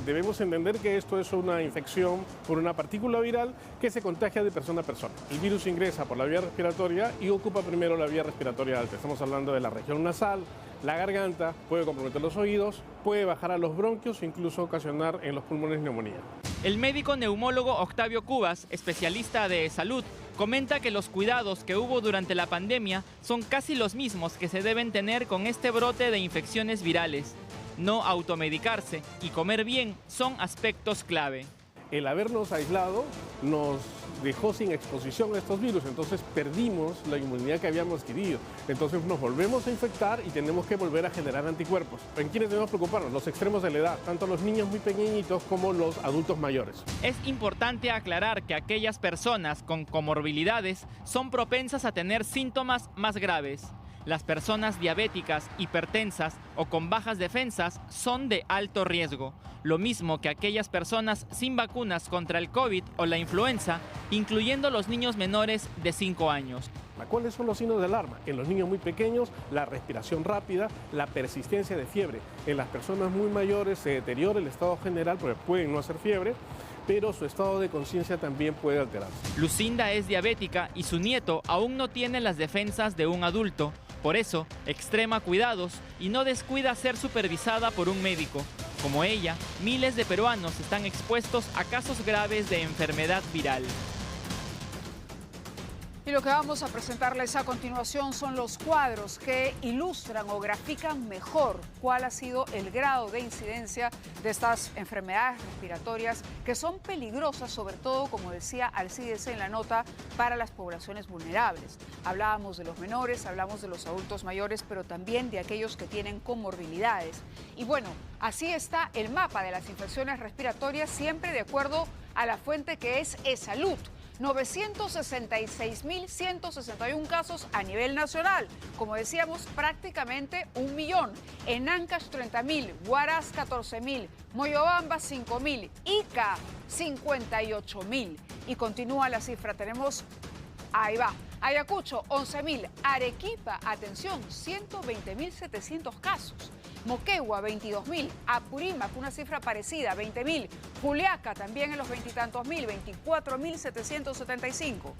Debemos entender que esto es una infección por una partícula viral que se contagia de persona a persona. El virus ingresa por la vía respiratoria y ocupa primero la vía respiratoria alta. Estamos hablando de la región nasal, la garganta, puede comprometer los oídos, puede bajar a los bronquios e incluso ocasionar en los pulmones neumonía. El médico neumólogo Octavio Cubas, especialista de ESalud, comenta que los cuidados que hubo durante la pandemia son casi los mismos que se deben tener con este brote de infecciones virales. No automedicarse y comer bien son aspectos clave. El habernos aislado nos dejó sin exposición a estos virus, entonces perdimos la inmunidad que habíamos adquirido. Entonces nos volvemos a infectar y tenemos que volver a generar anticuerpos. ¿En quiénes debemos preocuparnos? Los extremos de la edad, tanto los niños muy pequeñitos como los adultos mayores. Es importante aclarar que aquellas personas con comorbilidades son propensas a tener síntomas más graves. Las personas diabéticas, hipertensas o con bajas defensas son de alto riesgo, lo mismo que aquellas personas sin vacunas contra el COVID o la influenza, incluyendo los niños menores de 5 años. ¿Cuáles son los signos de alarma? En los niños muy pequeños, la respiración rápida, la persistencia de fiebre. En las personas muy mayores se deteriora el estado general porque pueden no hacer fiebre, pero su estado de conciencia también puede alterarse. Lucinda es diabética y su nieto aún no tiene las defensas de un adulto, Por eso, extrema cuidados y no descuida ser supervisada por un médico. Como ella, miles de peruanos están expuestos a casos graves de enfermedad viral. Y lo que vamos a presentarles a continuación son los cuadros que ilustran o grafican mejor cuál ha sido el grado de incidencia de estas enfermedades respiratorias que son peligrosas, sobre todo, como decía Alcides en la nota, para las poblaciones vulnerables. Hablábamos de los menores, hablamos de los adultos mayores, pero también de aquellos que tienen comorbilidades. Y bueno, así está el mapa de las infecciones respiratorias, siempre de acuerdo a la fuente que es eSalud. 966.161 casos a nivel nacional. Como decíamos, prácticamente 1 millón. En Ancash, 30.000. Huaraz, 14.000. Moyobamba, 5.000. Ica, 58.000. Y continúa la cifra. Tenemos, ahí va, Ayacucho, 11.000. Arequipa, atención, 120.700 casos. Moquegua, 22.000. Apurímac, una cifra parecida, 20.000. Juliaca, también en los veintitantos mil, 24.775.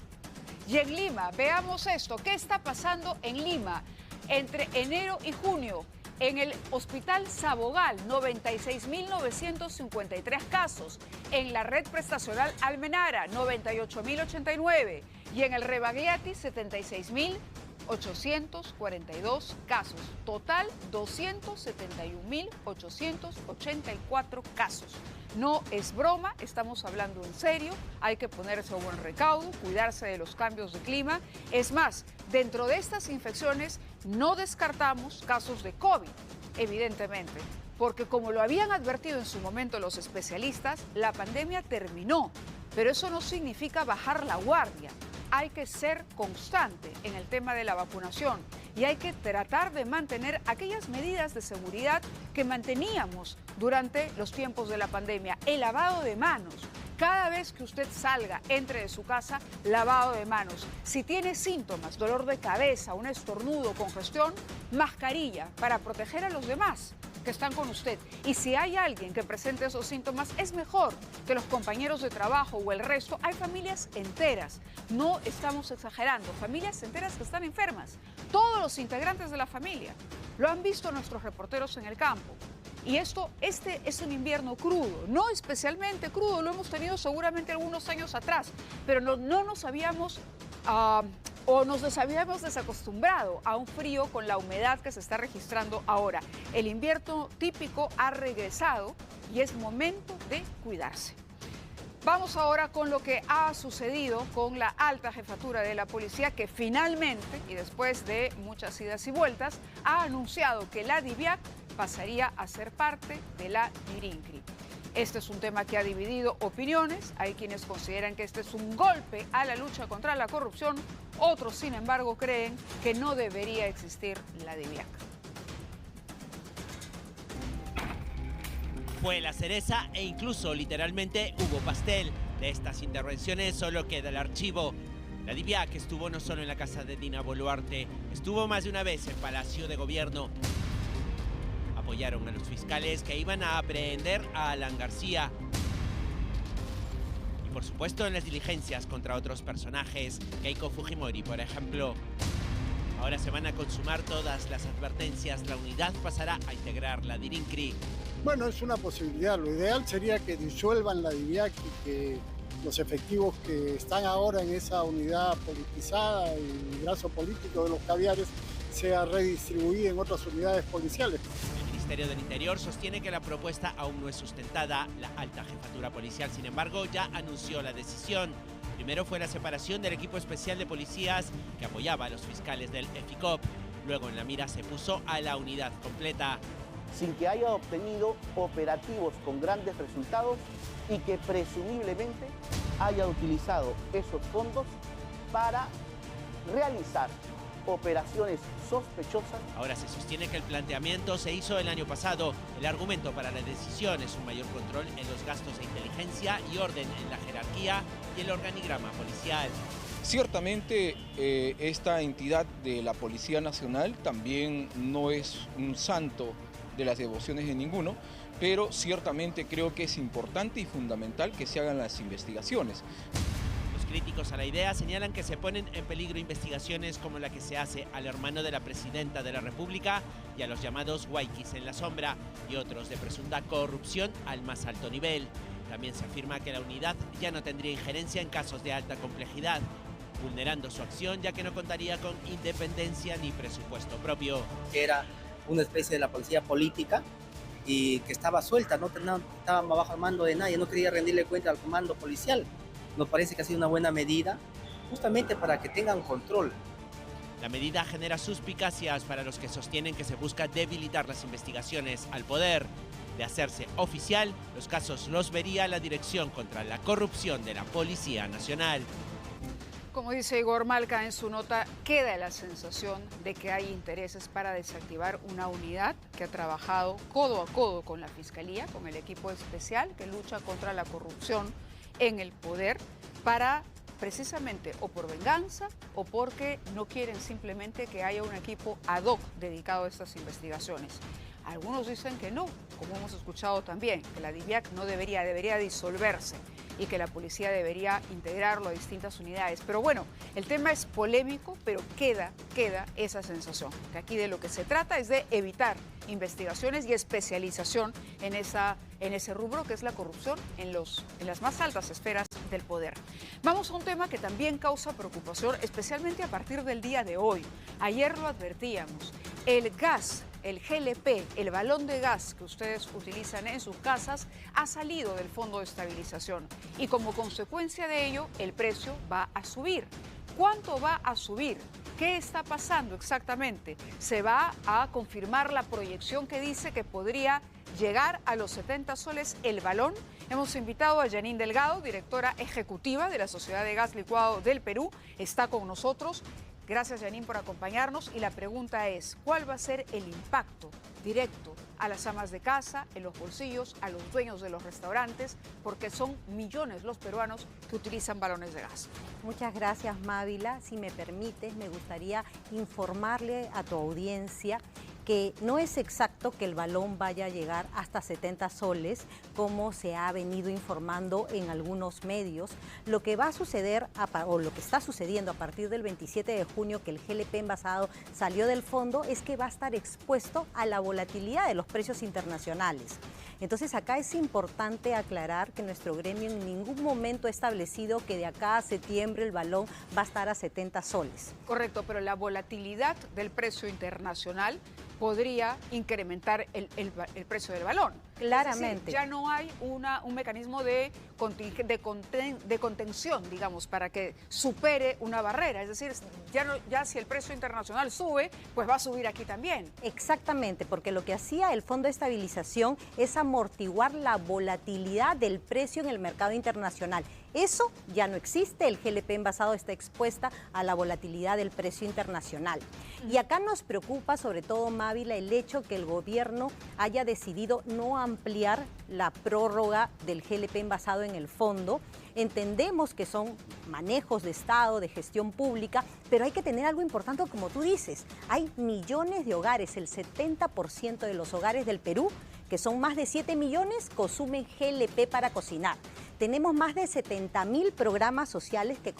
Y en Lima, veamos esto. ¿Qué está pasando en Lima? Entre enero y junio, en el Hospital Sabogal, 96.953 casos. En la red prestacional Almenara, 98.089. Y en el Rebagliati, 76.842 casos. Total, 271.884 casos. No es broma, estamos hablando en serio, hay que ponerse a buen recaudo, cuidarse de los cambios de clima. Es más, dentro de estas infecciones no descartamos casos de COVID, evidentemente, porque como lo habían advertido en su momento los especialistas, la pandemia terminó, pero eso no significa bajar la guardia. Hay que ser constante en el tema de la vacunación y hay que tratar de mantener aquellas medidas de seguridad que manteníamos durante los tiempos de la pandemia. El lavado de manos. Cada vez que usted salga, entre de su casa, lavado de manos. Si tiene síntomas, dolor de cabeza, un estornudo, congestión, mascarilla para proteger a los demás que están con usted. Y si hay alguien que presente esos síntomas, es mejor que los compañeros de trabajo o el resto. Hay familias enteras, no estamos exagerando, familias enteras que están enfermas. Todos los integrantes de la familia lo han visto nuestros reporteros en el campo. Y este es un invierno crudo, no especialmente crudo, lo hemos tenido seguramente algunos años atrás, pero no nos habíamos nos habíamos desacostumbrado a un frío con la humedad que se está registrando ahora. El invierno típico ha regresado y es momento de cuidarse. Vamos ahora con lo que ha sucedido con la alta jefatura de la policía, que finalmente, y después de muchas idas y vueltas, ha anunciado que la DIVIAC pasaría a ser parte de la DIRINCRI. Este es un tema que ha dividido opiniones. Hay quienes consideran que este es un golpe a la lucha contra la corrupción. Otros, sin embargo, creen que no debería existir la DIVIAC. Fue la cereza e incluso literalmente hubo pastel. De estas intervenciones solo queda el archivo. La DIVIAC estuvo no solo en la casa de Dina Boluarte, estuvo más de una vez en Palacio de Gobierno. Apoyaron a los fiscales que iban a aprehender a Alan García. Y por supuesto en las diligencias contra otros personajes, Keiko Fujimori, por ejemplo. Ahora se van a consumar todas las advertencias. La unidad pasará a integrar la DIRINCRI. Bueno, es una posibilidad. Lo ideal sería que disuelvan la DIVIAC y que los efectivos que están ahora en esa unidad politizada y el brazo político de los caviares sea redistribuida en otras unidades policiales. El Ministerio del Interior sostiene que la propuesta aún no es sustentada. La alta jefatura policial, sin embargo, ya anunció la decisión. Primero fue la separación del equipo especial de policías que apoyaba a los fiscales del EFICOP. Luego en la mira se puso a la unidad completa. Sin que haya obtenido operativos con grandes resultados y que presumiblemente haya utilizado esos fondos para realizar operaciones sospechosas. Ahora se sostiene que el planteamiento se hizo el año pasado. El argumento para la decisión es un mayor control en los gastos de inteligencia y orden en la jerarquía y el organigrama policial. Ciertamente esta entidad de la Policía Nacional también no es un santo de las devociones de ninguno, pero ciertamente creo que es importante y fundamental que se hagan las investigaciones. Los críticos a la idea señalan que se ponen en peligro investigaciones como la que se hace al hermano de la presidenta de la República y a los llamados huayquis en la sombra y otros de presunta corrupción al más alto nivel. También se afirma que la unidad ya no tendría injerencia en casos de alta complejidad, vulnerando su acción ya que no contaría con independencia ni presupuesto propio. Era una especie de la policía política y que estaba suelta, no estaba bajo el mando de nadie, no quería rendirle cuenta al comando policial. Nos parece que ha sido una buena medida, justamente para que tengan control. La medida genera suspicacias para los que sostienen que se busca debilitar las investigaciones al poder. De hacerse oficial, los casos los vería la Dirección contra la Corrupción de la Policía Nacional. Como dice Igor Malca en su nota, queda la sensación de que hay intereses para desactivar una unidad que ha trabajado codo a codo con la Fiscalía, con el equipo especial que lucha contra la corrupción en el poder, para precisamente o por venganza o porque no quieren simplemente que haya un equipo ad hoc dedicado a estas investigaciones. Algunos dicen que no, como hemos escuchado también, que la DIVIAC no debería disolverse y que la policía debería integrarlo a distintas unidades. Pero bueno, el tema es polémico, pero queda esa sensación, que aquí de lo que se trata es de evitar investigaciones y especialización en ese rubro que es la corrupción en las más altas esferas del poder. Vamos a un tema que también causa preocupación, especialmente a partir del día de hoy. Ayer lo advertíamos, el gas, el GLP, el balón de gas que ustedes utilizan en sus casas, ha salido del Fondo de Estabilización y como consecuencia de ello el precio va a subir. ¿Cuánto va a subir? ¿Qué está pasando exactamente? ¿Se va a confirmar la proyección que dice que podría llegar a los 70 soles el balón? Hemos invitado a Janine Delgado, directora ejecutiva de la Sociedad de Gas Licuado del Perú. Está con nosotros. Gracias, Janine, por acompañarnos. Y la pregunta es, ¿cuál va a ser el impacto directo a las amas de casa, en los bolsillos, a los dueños de los restaurantes? Porque son millones los peruanos que utilizan balones de gas. Muchas gracias, Mávila. Si me permites, me gustaría informarle a tu audiencia que no es exacto que el balón vaya a llegar hasta 70 soles, como se ha venido informando en algunos medios. Lo que va a suceder, o lo que está sucediendo a partir del 27 de junio, que el GLP envasado salió del fondo, es que va a estar expuesto a la volatilidad de los precios internacionales. Entonces acá es importante aclarar que nuestro gremio en ningún momento ha establecido que de acá a septiembre el balón va a estar a 70 soles. Correcto, pero la volatilidad del precio internacional podría incrementar el precio del balón. Claramente. Es decir, ya no hay un mecanismo de contención, digamos, para que supere una barrera. Es decir, ya si el precio internacional sube, pues va a subir aquí también. Exactamente, porque lo que hacía el Fondo de Estabilización es amortiguar la volatilidad del precio en el mercado internacional. Eso ya no existe, el GLP envasado está expuesta a la volatilidad del precio internacional. Y acá nos preocupa sobre todo, Mávila, el hecho que el gobierno haya decidido no ampliar la prórroga del GLP envasado en el fondo. Entendemos que son manejos de Estado, de gestión pública, pero hay que tener algo importante, como tú dices. Hay millones de hogares, el 70% de los hogares del Perú, que son más de 7 millones, consumen GLP para cocinar. Tenemos más de 70.000 programas sociales que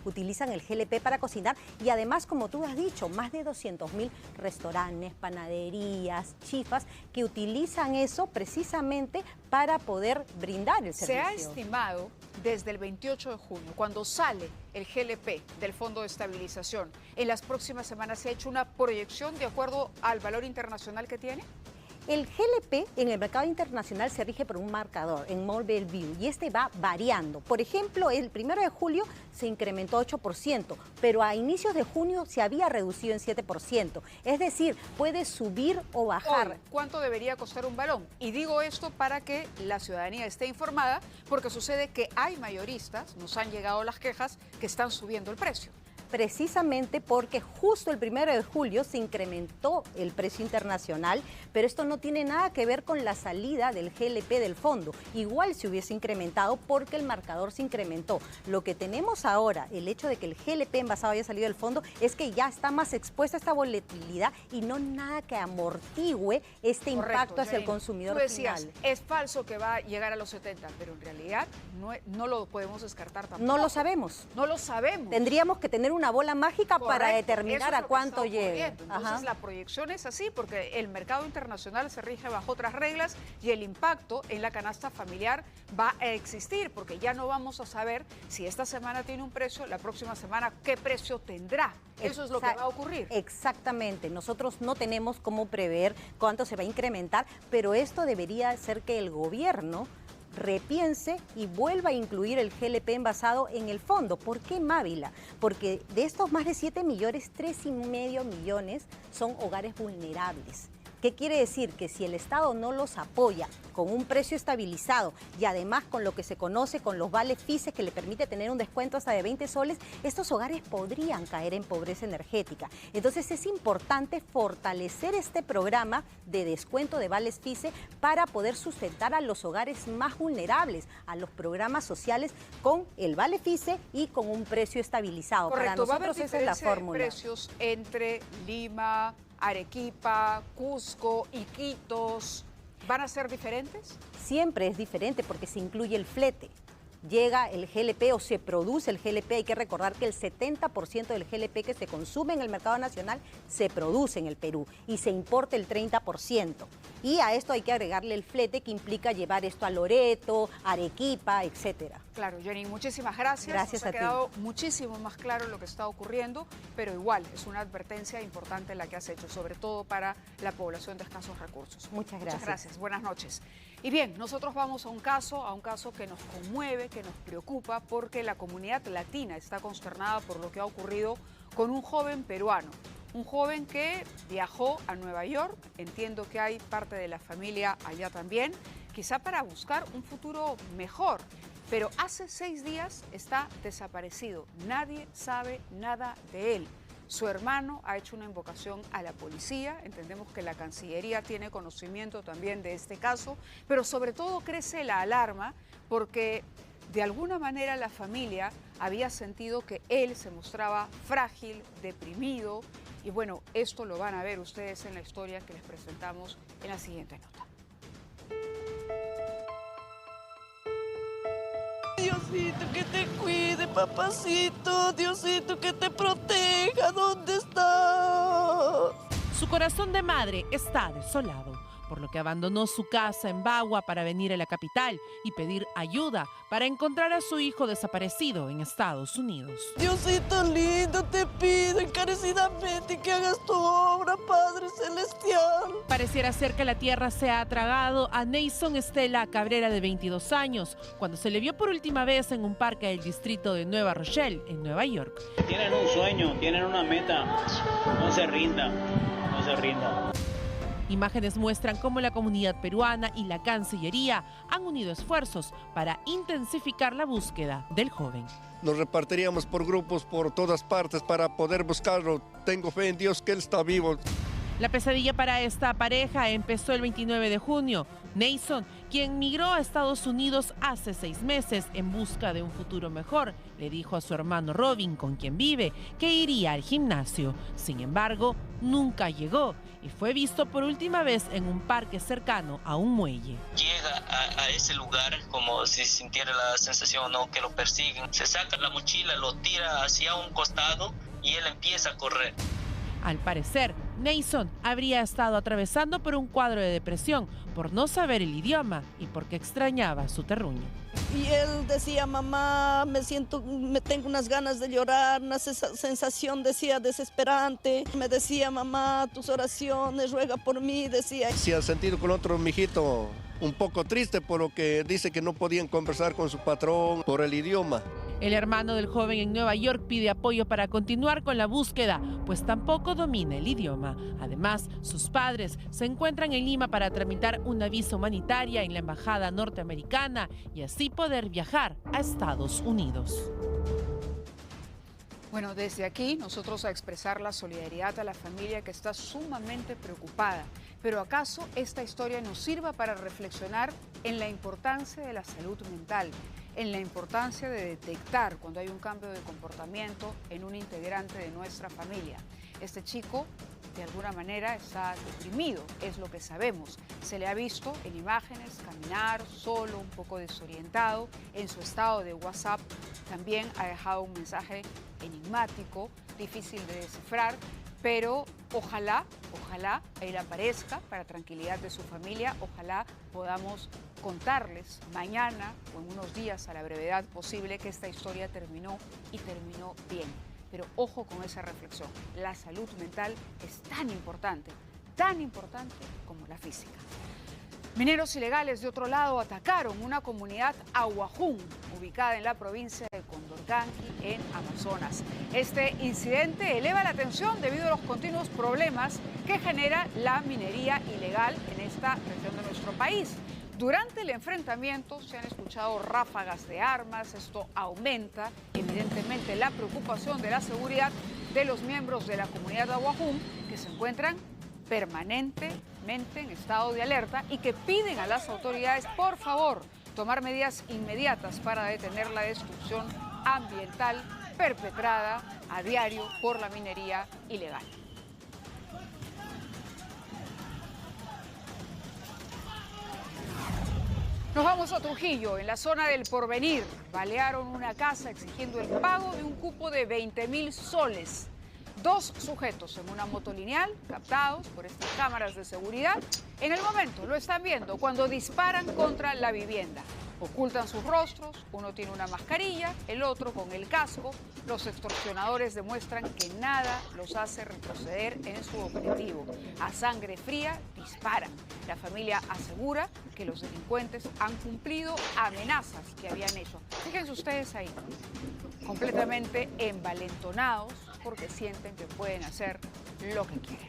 utilizan el GLP para cocinar y además, como tú has dicho, más de 200.000 restaurantes, panaderías, chifas que utilizan eso precisamente para poder brindar el servicio. Se ha estimado desde el 28 de junio, cuando sale el GLP del Fondo de Estabilización, en las próximas semanas se ha hecho una proyección de acuerdo al valor internacional que tiene. El GLP en el mercado internacional se rige por un marcador en Mont Belvieu y este va variando. Por ejemplo, el 1 de julio se incrementó 8%, pero a inicios de junio se había reducido en 7%. Es decir, puede subir o bajar. Hoy, ¿cuánto debería costar un balón? Y digo esto para que la ciudadanía esté informada, porque sucede que hay mayoristas, nos han llegado las quejas, que están subiendo el precio. precisamente porque justo el 1 de julio se incrementó el precio internacional, pero esto no tiene nada que ver con la salida del GLP del fondo. Igual se hubiese incrementado porque el marcador se incrementó. Lo que tenemos ahora, el hecho de que el GLP envasado haya salido del fondo, es que ya está más expuesta a esta volatilidad y no nada que amortigüe este impacto hacia el consumidor decías, final. Es falso que va a llegar a los 70, pero en realidad no lo podemos descartar tampoco. No lo sabemos. No lo sabemos. Tendríamos que tener una bola mágica para determinar a cuánto llega. llega. Entonces la proyección es así porque el mercado internacional se rige bajo otras reglas y el impacto en la canasta familiar va a existir porque ya no vamos a saber si esta semana tiene un precio, la próxima semana qué precio tendrá. Eso es lo que va a ocurrir. Exactamente. Nosotros no tenemos cómo prever cuánto se va a incrementar, pero esto debería hacer que el gobierno repiense y vuelva a incluir el GLP envasado en el fondo. ¿Por qué Mávila? Porque de estos más de 7 millones, 3,5 millones son hogares vulnerables. ¿Qué quiere decir? Que si el Estado no los apoya con un precio estabilizado y además con lo que se conoce con los vales FICE que le permite tener un descuento hasta de 20 soles, estos hogares podrían caer en pobreza energética. Entonces es importante fortalecer este programa de descuento de vales FICE para poder sustentar a los hogares más vulnerables, a los programas sociales con el vale FICE y con un precio estabilizado. Correcto, Para nosotros esa es la fórmula. ¿Va a haber precios entre Lima, Arequipa, Cusco, Iquitos? ¿Van a ser diferentes? Siempre es diferente porque se incluye el flete. Llega el GLP o se produce el GLP. Hay que recordar que el 70% del GLP que se consume en el mercado nacional se produce en el Perú y se importa el 30%. Y a esto hay que agregarle el flete que implica llevar esto a Loreto, Arequipa, etcétera. Claro, Jenny, muchísimas gracias. Gracias Nos ha a ti. quedado muchísimo más claro lo que está ocurriendo, pero igual es una advertencia importante la que has hecho, sobre todo para la población de escasos recursos. Muchas gracias. Muchas gracias. Buenas noches. Y bien, nosotros vamos a un caso que nos conmueve, que nos preocupa, porque la comunidad latina está consternada por lo que ha ocurrido con un joven peruano. Un joven que viajó a Nueva York, entiendo que hay parte de la familia allá también, quizá para buscar un futuro mejor. Pero hace 6 días está desaparecido. Nadie sabe nada de él. Su hermano ha hecho una invocación a la policía. Entendemos que la Cancillería tiene conocimiento también de este caso, pero sobre todo crece la alarma porque de alguna manera la familia había sentido que él se mostraba frágil, deprimido. Y bueno, esto lo van a ver ustedes en la historia que les presentamos en la siguiente nota. Diosito, que te cuide, papacito. Diosito, que te proteja. ¿Dónde estás? Su corazón de madre está desolado, por lo que abandonó su casa en Bagua para venir a la capital y pedir ayuda para encontrar a su hijo desaparecido en Estados Unidos. Diosito lindo, te pido encarecidamente que hagas tu obra, Padre Celestial. Pareciera ser que la tierra se ha tragado a Neyson Estela Cabrera, de 22 años, cuando se le vio por última vez en un parque del distrito de Nueva Rochelle, en Nueva York. Tienen un sueño, tienen una meta, no se rindan, no se rindan. Imágenes muestran cómo la comunidad peruana y la Cancillería han unido esfuerzos para intensificar la búsqueda del joven. Nos repartiríamos por grupos por todas partes para poder buscarlo. Tengo fe en Dios que él está vivo. La pesadilla para esta pareja empezó el 29 de junio. Neyson, quien migró a Estados Unidos hace 6 meses en busca de un futuro mejor, le dijo a su hermano Robin, con quien vive, que iría al gimnasio. Sin embargo, nunca llegó y fue visto por última vez en un parque cercano a un muelle. Llega a ese lugar como si sintiera la sensación, ¿no?, que lo persiguen. Se saca la mochila, lo tira hacia un costado y él empieza a correr. Al parecer, Neyson habría estado atravesando por un cuadro de depresión por no saber el idioma y porque extrañaba su terruño. Y él decía, mamá, tengo unas ganas de llorar, una sensación, decía, desesperante. Me decía, mamá, tus oraciones, ruega por mí, decía. Se ha sentido con otro mijito un poco triste por lo que dice que no podían conversar con su patrón por el idioma. El hermano del joven en Nueva York pide apoyo para continuar con la búsqueda, pues tampoco domina el idioma. Además, sus padres se encuentran en Lima para tramitar una visa humanitaria en la embajada norteamericana y así poder viajar a Estados Unidos. Bueno, desde aquí nosotros a expresar la solidaridad a la familia que está sumamente preocupada. Pero ¿acaso esta historia nos sirva para reflexionar en la importancia de la salud mental, en la importancia de detectar cuando hay un cambio de comportamiento en un integrante de nuestra familia? Este chico, de alguna manera, está deprimido, es lo que sabemos. Se le ha visto en imágenes caminar solo, un poco desorientado. En su estado de WhatsApp también ha dejado un mensaje enigmático, difícil de descifrar, pero ojalá él aparezca para tranquilidad de su familia. Ojalá podamos contarles mañana o en unos días, a la brevedad posible, que esta historia terminó y terminó bien. Pero ojo con esa reflexión. La salud mental es tan importante como la física. Mineros ilegales, de otro lado, atacaron una comunidad ahuajún ubicada en la provincia de Condorcanqui, en Amazonas. Este incidente eleva la tensión debido a los continuos problemas que genera la minería ilegal en esta región de nuestro país. Durante el enfrentamiento se han escuchado ráfagas de armas. Esto aumenta evidentemente la preocupación de la seguridad de los miembros de la comunidad ahuajún, que se encuentran permanentemente en estado de alerta y que piden a las autoridades, por favor, tomar medidas inmediatas para detener la destrucción ambiental perpetrada a diario por la minería ilegal. Nos vamos a Trujillo, en la zona del Porvenir. Balearon una casa exigiendo el pago de un cupo de 20.000 soles. 2 sujetos en una moto lineal, captados por estas cámaras de seguridad. En el momento, lo están viendo, cuando disparan contra la vivienda. Ocultan sus rostros, uno tiene una mascarilla, el otro con el casco. Los extorsionadores demuestran que nada los hace retroceder en su objetivo. A sangre fría disparan. La familia asegura que los delincuentes han cumplido amenazas que habían hecho. Fíjense ustedes ahí, completamente envalentonados porque sienten que pueden hacer lo que quieren.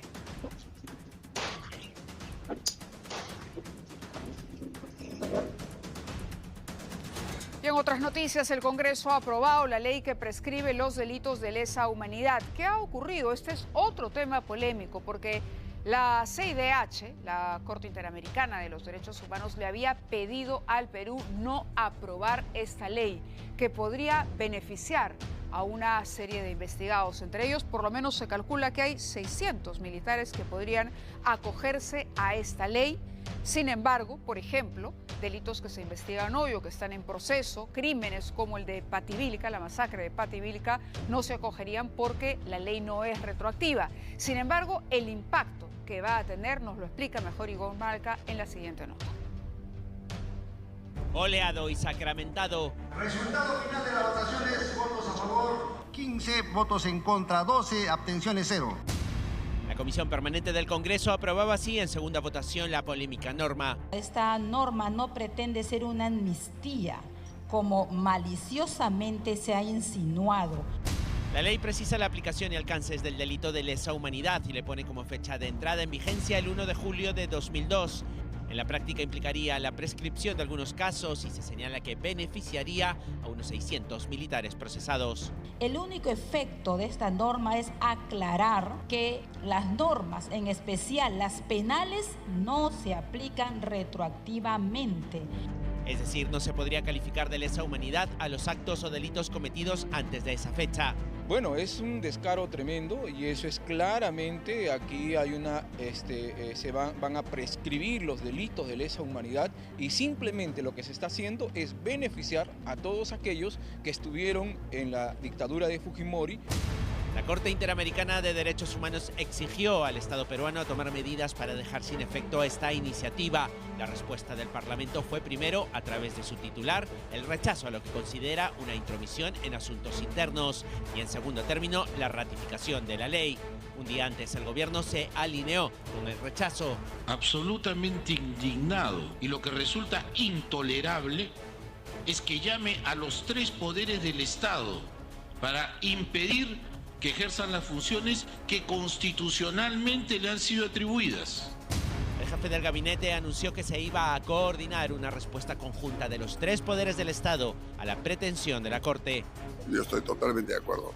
Y en otras noticias, el Congreso ha aprobado la ley que prescribe los delitos de lesa humanidad. ¿Qué ha ocurrido? Este es otro tema polémico porque la CIDH, la Corte Interamericana de los Derechos Humanos, le había pedido al Perú no aprobar esta ley que podría beneficiar a una serie de investigados. Entre ellos, por lo menos se calcula que hay 600 militares que podrían acogerse a esta ley. Sin embargo, por ejemplo, delitos que se investigan hoy o que están en proceso, crímenes como el de Pativilca, la masacre de Pativilca, no se acogerían porque la ley no es retroactiva. Sin embargo, el impacto que va a tener nos lo explica mejor Igor Malca en la siguiente nota. Oleado y sacramentado. Resultado final de la votación es votos a favor 15, votos en contra 12, abstenciones 0. La Comisión Permanente del Congreso aprobaba así en segunda votación la polémica norma. Esta norma no pretende ser una amnistía, como maliciosamente se ha insinuado. La ley precisa la aplicación y alcances del delito de lesa humanidad y le pone como fecha de entrada en vigencia el 1 de julio de 2002. En la práctica implicaría la prescripción de algunos casos y se señala que beneficiaría a unos 600 militares procesados. El único efecto de esta norma es aclarar que las normas, en especial las penales, no se aplican retroactivamente. Es decir, no se podría calificar de lesa humanidad a los actos o delitos cometidos antes de esa fecha. Bueno, es un descaro tremendo y eso es claramente, aquí hay una, van a prescribir los delitos de lesa humanidad y simplemente lo que se está haciendo es beneficiar a todos aquellos que estuvieron en la dictadura de Fujimori. La Corte Interamericana de Derechos Humanos exigió al Estado peruano tomar medidas para dejar sin efecto esta iniciativa. La respuesta del Parlamento fue primero, a través de su titular, el rechazo a lo que considera una intromisión en asuntos internos y en segundo término, la ratificación de la ley. Un día antes el gobierno se alineó con el rechazo. Absolutamente indignado y lo que resulta intolerable es que llame a los 3 poderes del Estado para impedir que ejerzan las funciones que constitucionalmente le han sido atribuidas. El jefe del gabinete anunció que se iba a coordinar una respuesta conjunta de los 3 poderes del Estado a la pretensión de la Corte. Yo estoy totalmente de acuerdo.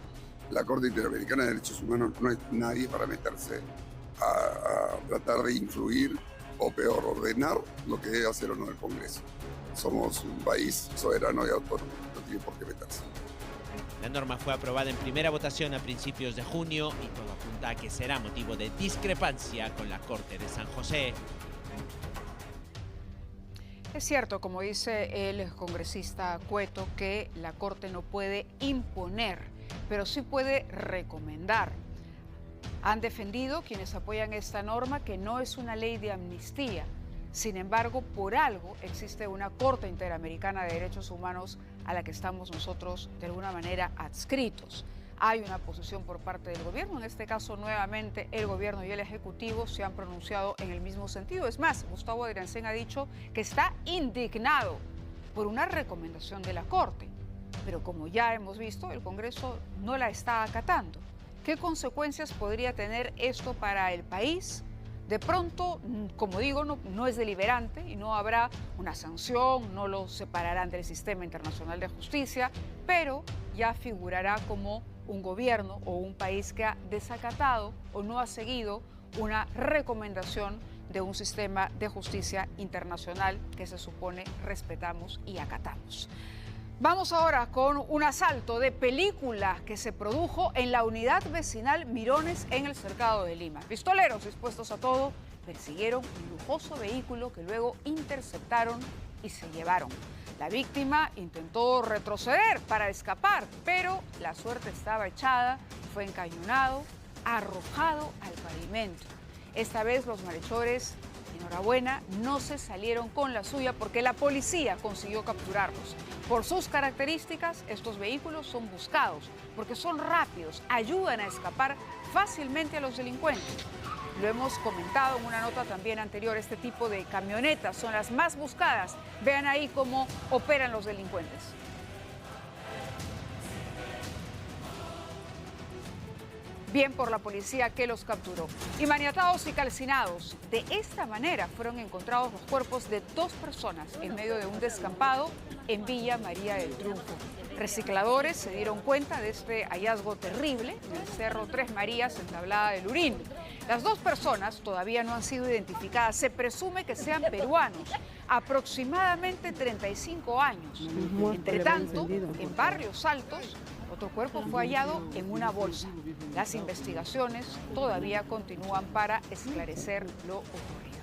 La Corte Interamericana de Derechos Humanos no es nadie para meterse a tratar de influir o peor, ordenar lo que debe hacer o no el Congreso. Somos un país soberano y autónomo, no tiene por qué meterse. La norma fue aprobada en primera votación a principios de junio y todo apunta a que será motivo de discrepancia con la Corte de San José. Es cierto, como dice el congresista Cueto, que la Corte no puede imponer, pero sí puede recomendar. Han defendido quienes apoyan esta norma que no es una ley de amnistía. Sin embargo, por algo existe una Corte Interamericana de Derechos Humanos a la que estamos nosotros de alguna manera adscritos. Hay una posición por parte del gobierno, en este caso nuevamente el gobierno y el ejecutivo se han pronunciado en el mismo sentido. Es más, Gustavo Adriancén ha dicho que está indignado por una recomendación de la Corte, pero como ya hemos visto, el Congreso no la está acatando. ¿Qué consecuencias podría tener esto para el país? De pronto, como digo, no es deliberante y no habrá una sanción, no lo separarán del sistema internacional de justicia, pero ya figurará como un gobierno o un país que ha desacatado o no ha seguido una recomendación de un sistema de justicia internacional que se supone respetamos y acatamos. Vamos ahora con un asalto de película que se produjo en la unidad vecinal Mirones en el Cercado de Lima. Pistoleros dispuestos a todo persiguieron un lujoso vehículo que luego interceptaron y se llevaron. La víctima intentó retroceder para escapar, pero la suerte estaba echada, fue encañonado, arrojado al pavimento. Esta vez los malhechores, enhorabuena, no se salieron con la suya porque la policía consiguió capturarlos. Por sus características, estos vehículos son buscados porque son rápidos, ayudan a escapar fácilmente a los delincuentes. Lo hemos comentado en una nota también anterior, este tipo de camionetas son las más buscadas. Vean ahí cómo operan los delincuentes. Bien por la policía que los capturó. Y maniatados y calcinados, de esta manera fueron encontrados los cuerpos de 2 personas en medio de un descampado en Villa María del Triunfo. Recicladores se dieron cuenta de este hallazgo terrible en el Cerro Tres Marías, en Tablada del Urín. Las 2 personas todavía no han sido identificadas. Se presume que sean peruanos, aproximadamente 35 años. Entre tanto, en Barrios Altos, otro cuerpo fue hallado en una bolsa. Las investigaciones todavía continúan para esclarecer lo ocurrido.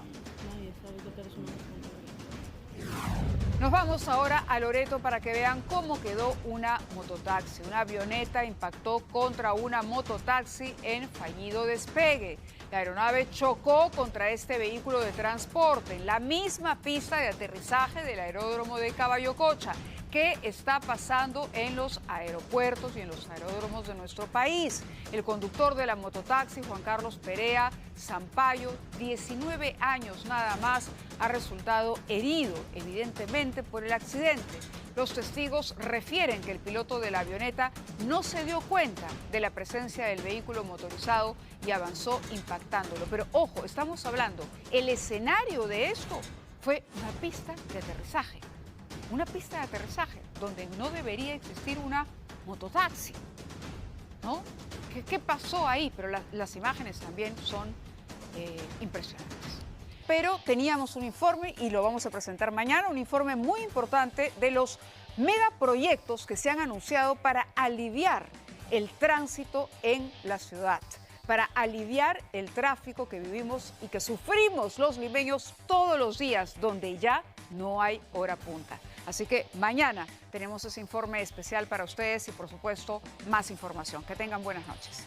Nos vamos ahora a Loreto para que vean cómo quedó una mototaxi. Una avioneta impactó contra una mototaxi en fallido despegue. La aeronave chocó contra este vehículo de transporte en la misma pista de aterrizaje del aeródromo de Caballococha. ¿Qué está pasando en los aeropuertos y en los aeródromos de nuestro país? El conductor de la mototaxi, Juan Carlos Perea Sampaio, 19 años nada más, ha resultado herido, evidentemente, por el accidente. Los testigos refieren que el piloto de la avioneta no se dio cuenta de la presencia del vehículo motorizado y avanzó impactándolo. Pero ojo, estamos hablando, el escenario de esto fue una pista de aterrizaje. Una pista de aterrizaje donde no debería existir una mototaxi, ¿no? ¿Qué pasó ahí? Pero las imágenes también son impresionantes. Pero teníamos un informe y lo vamos a presentar mañana, un informe muy importante de los megaproyectos que se han anunciado para aliviar el tránsito en la ciudad, para aliviar el tráfico que vivimos y que sufrimos los limeños todos los días, donde ya no hay hora punta. Así que mañana tenemos ese informe especial para ustedes y, por supuesto, más información. Que tengan buenas noches.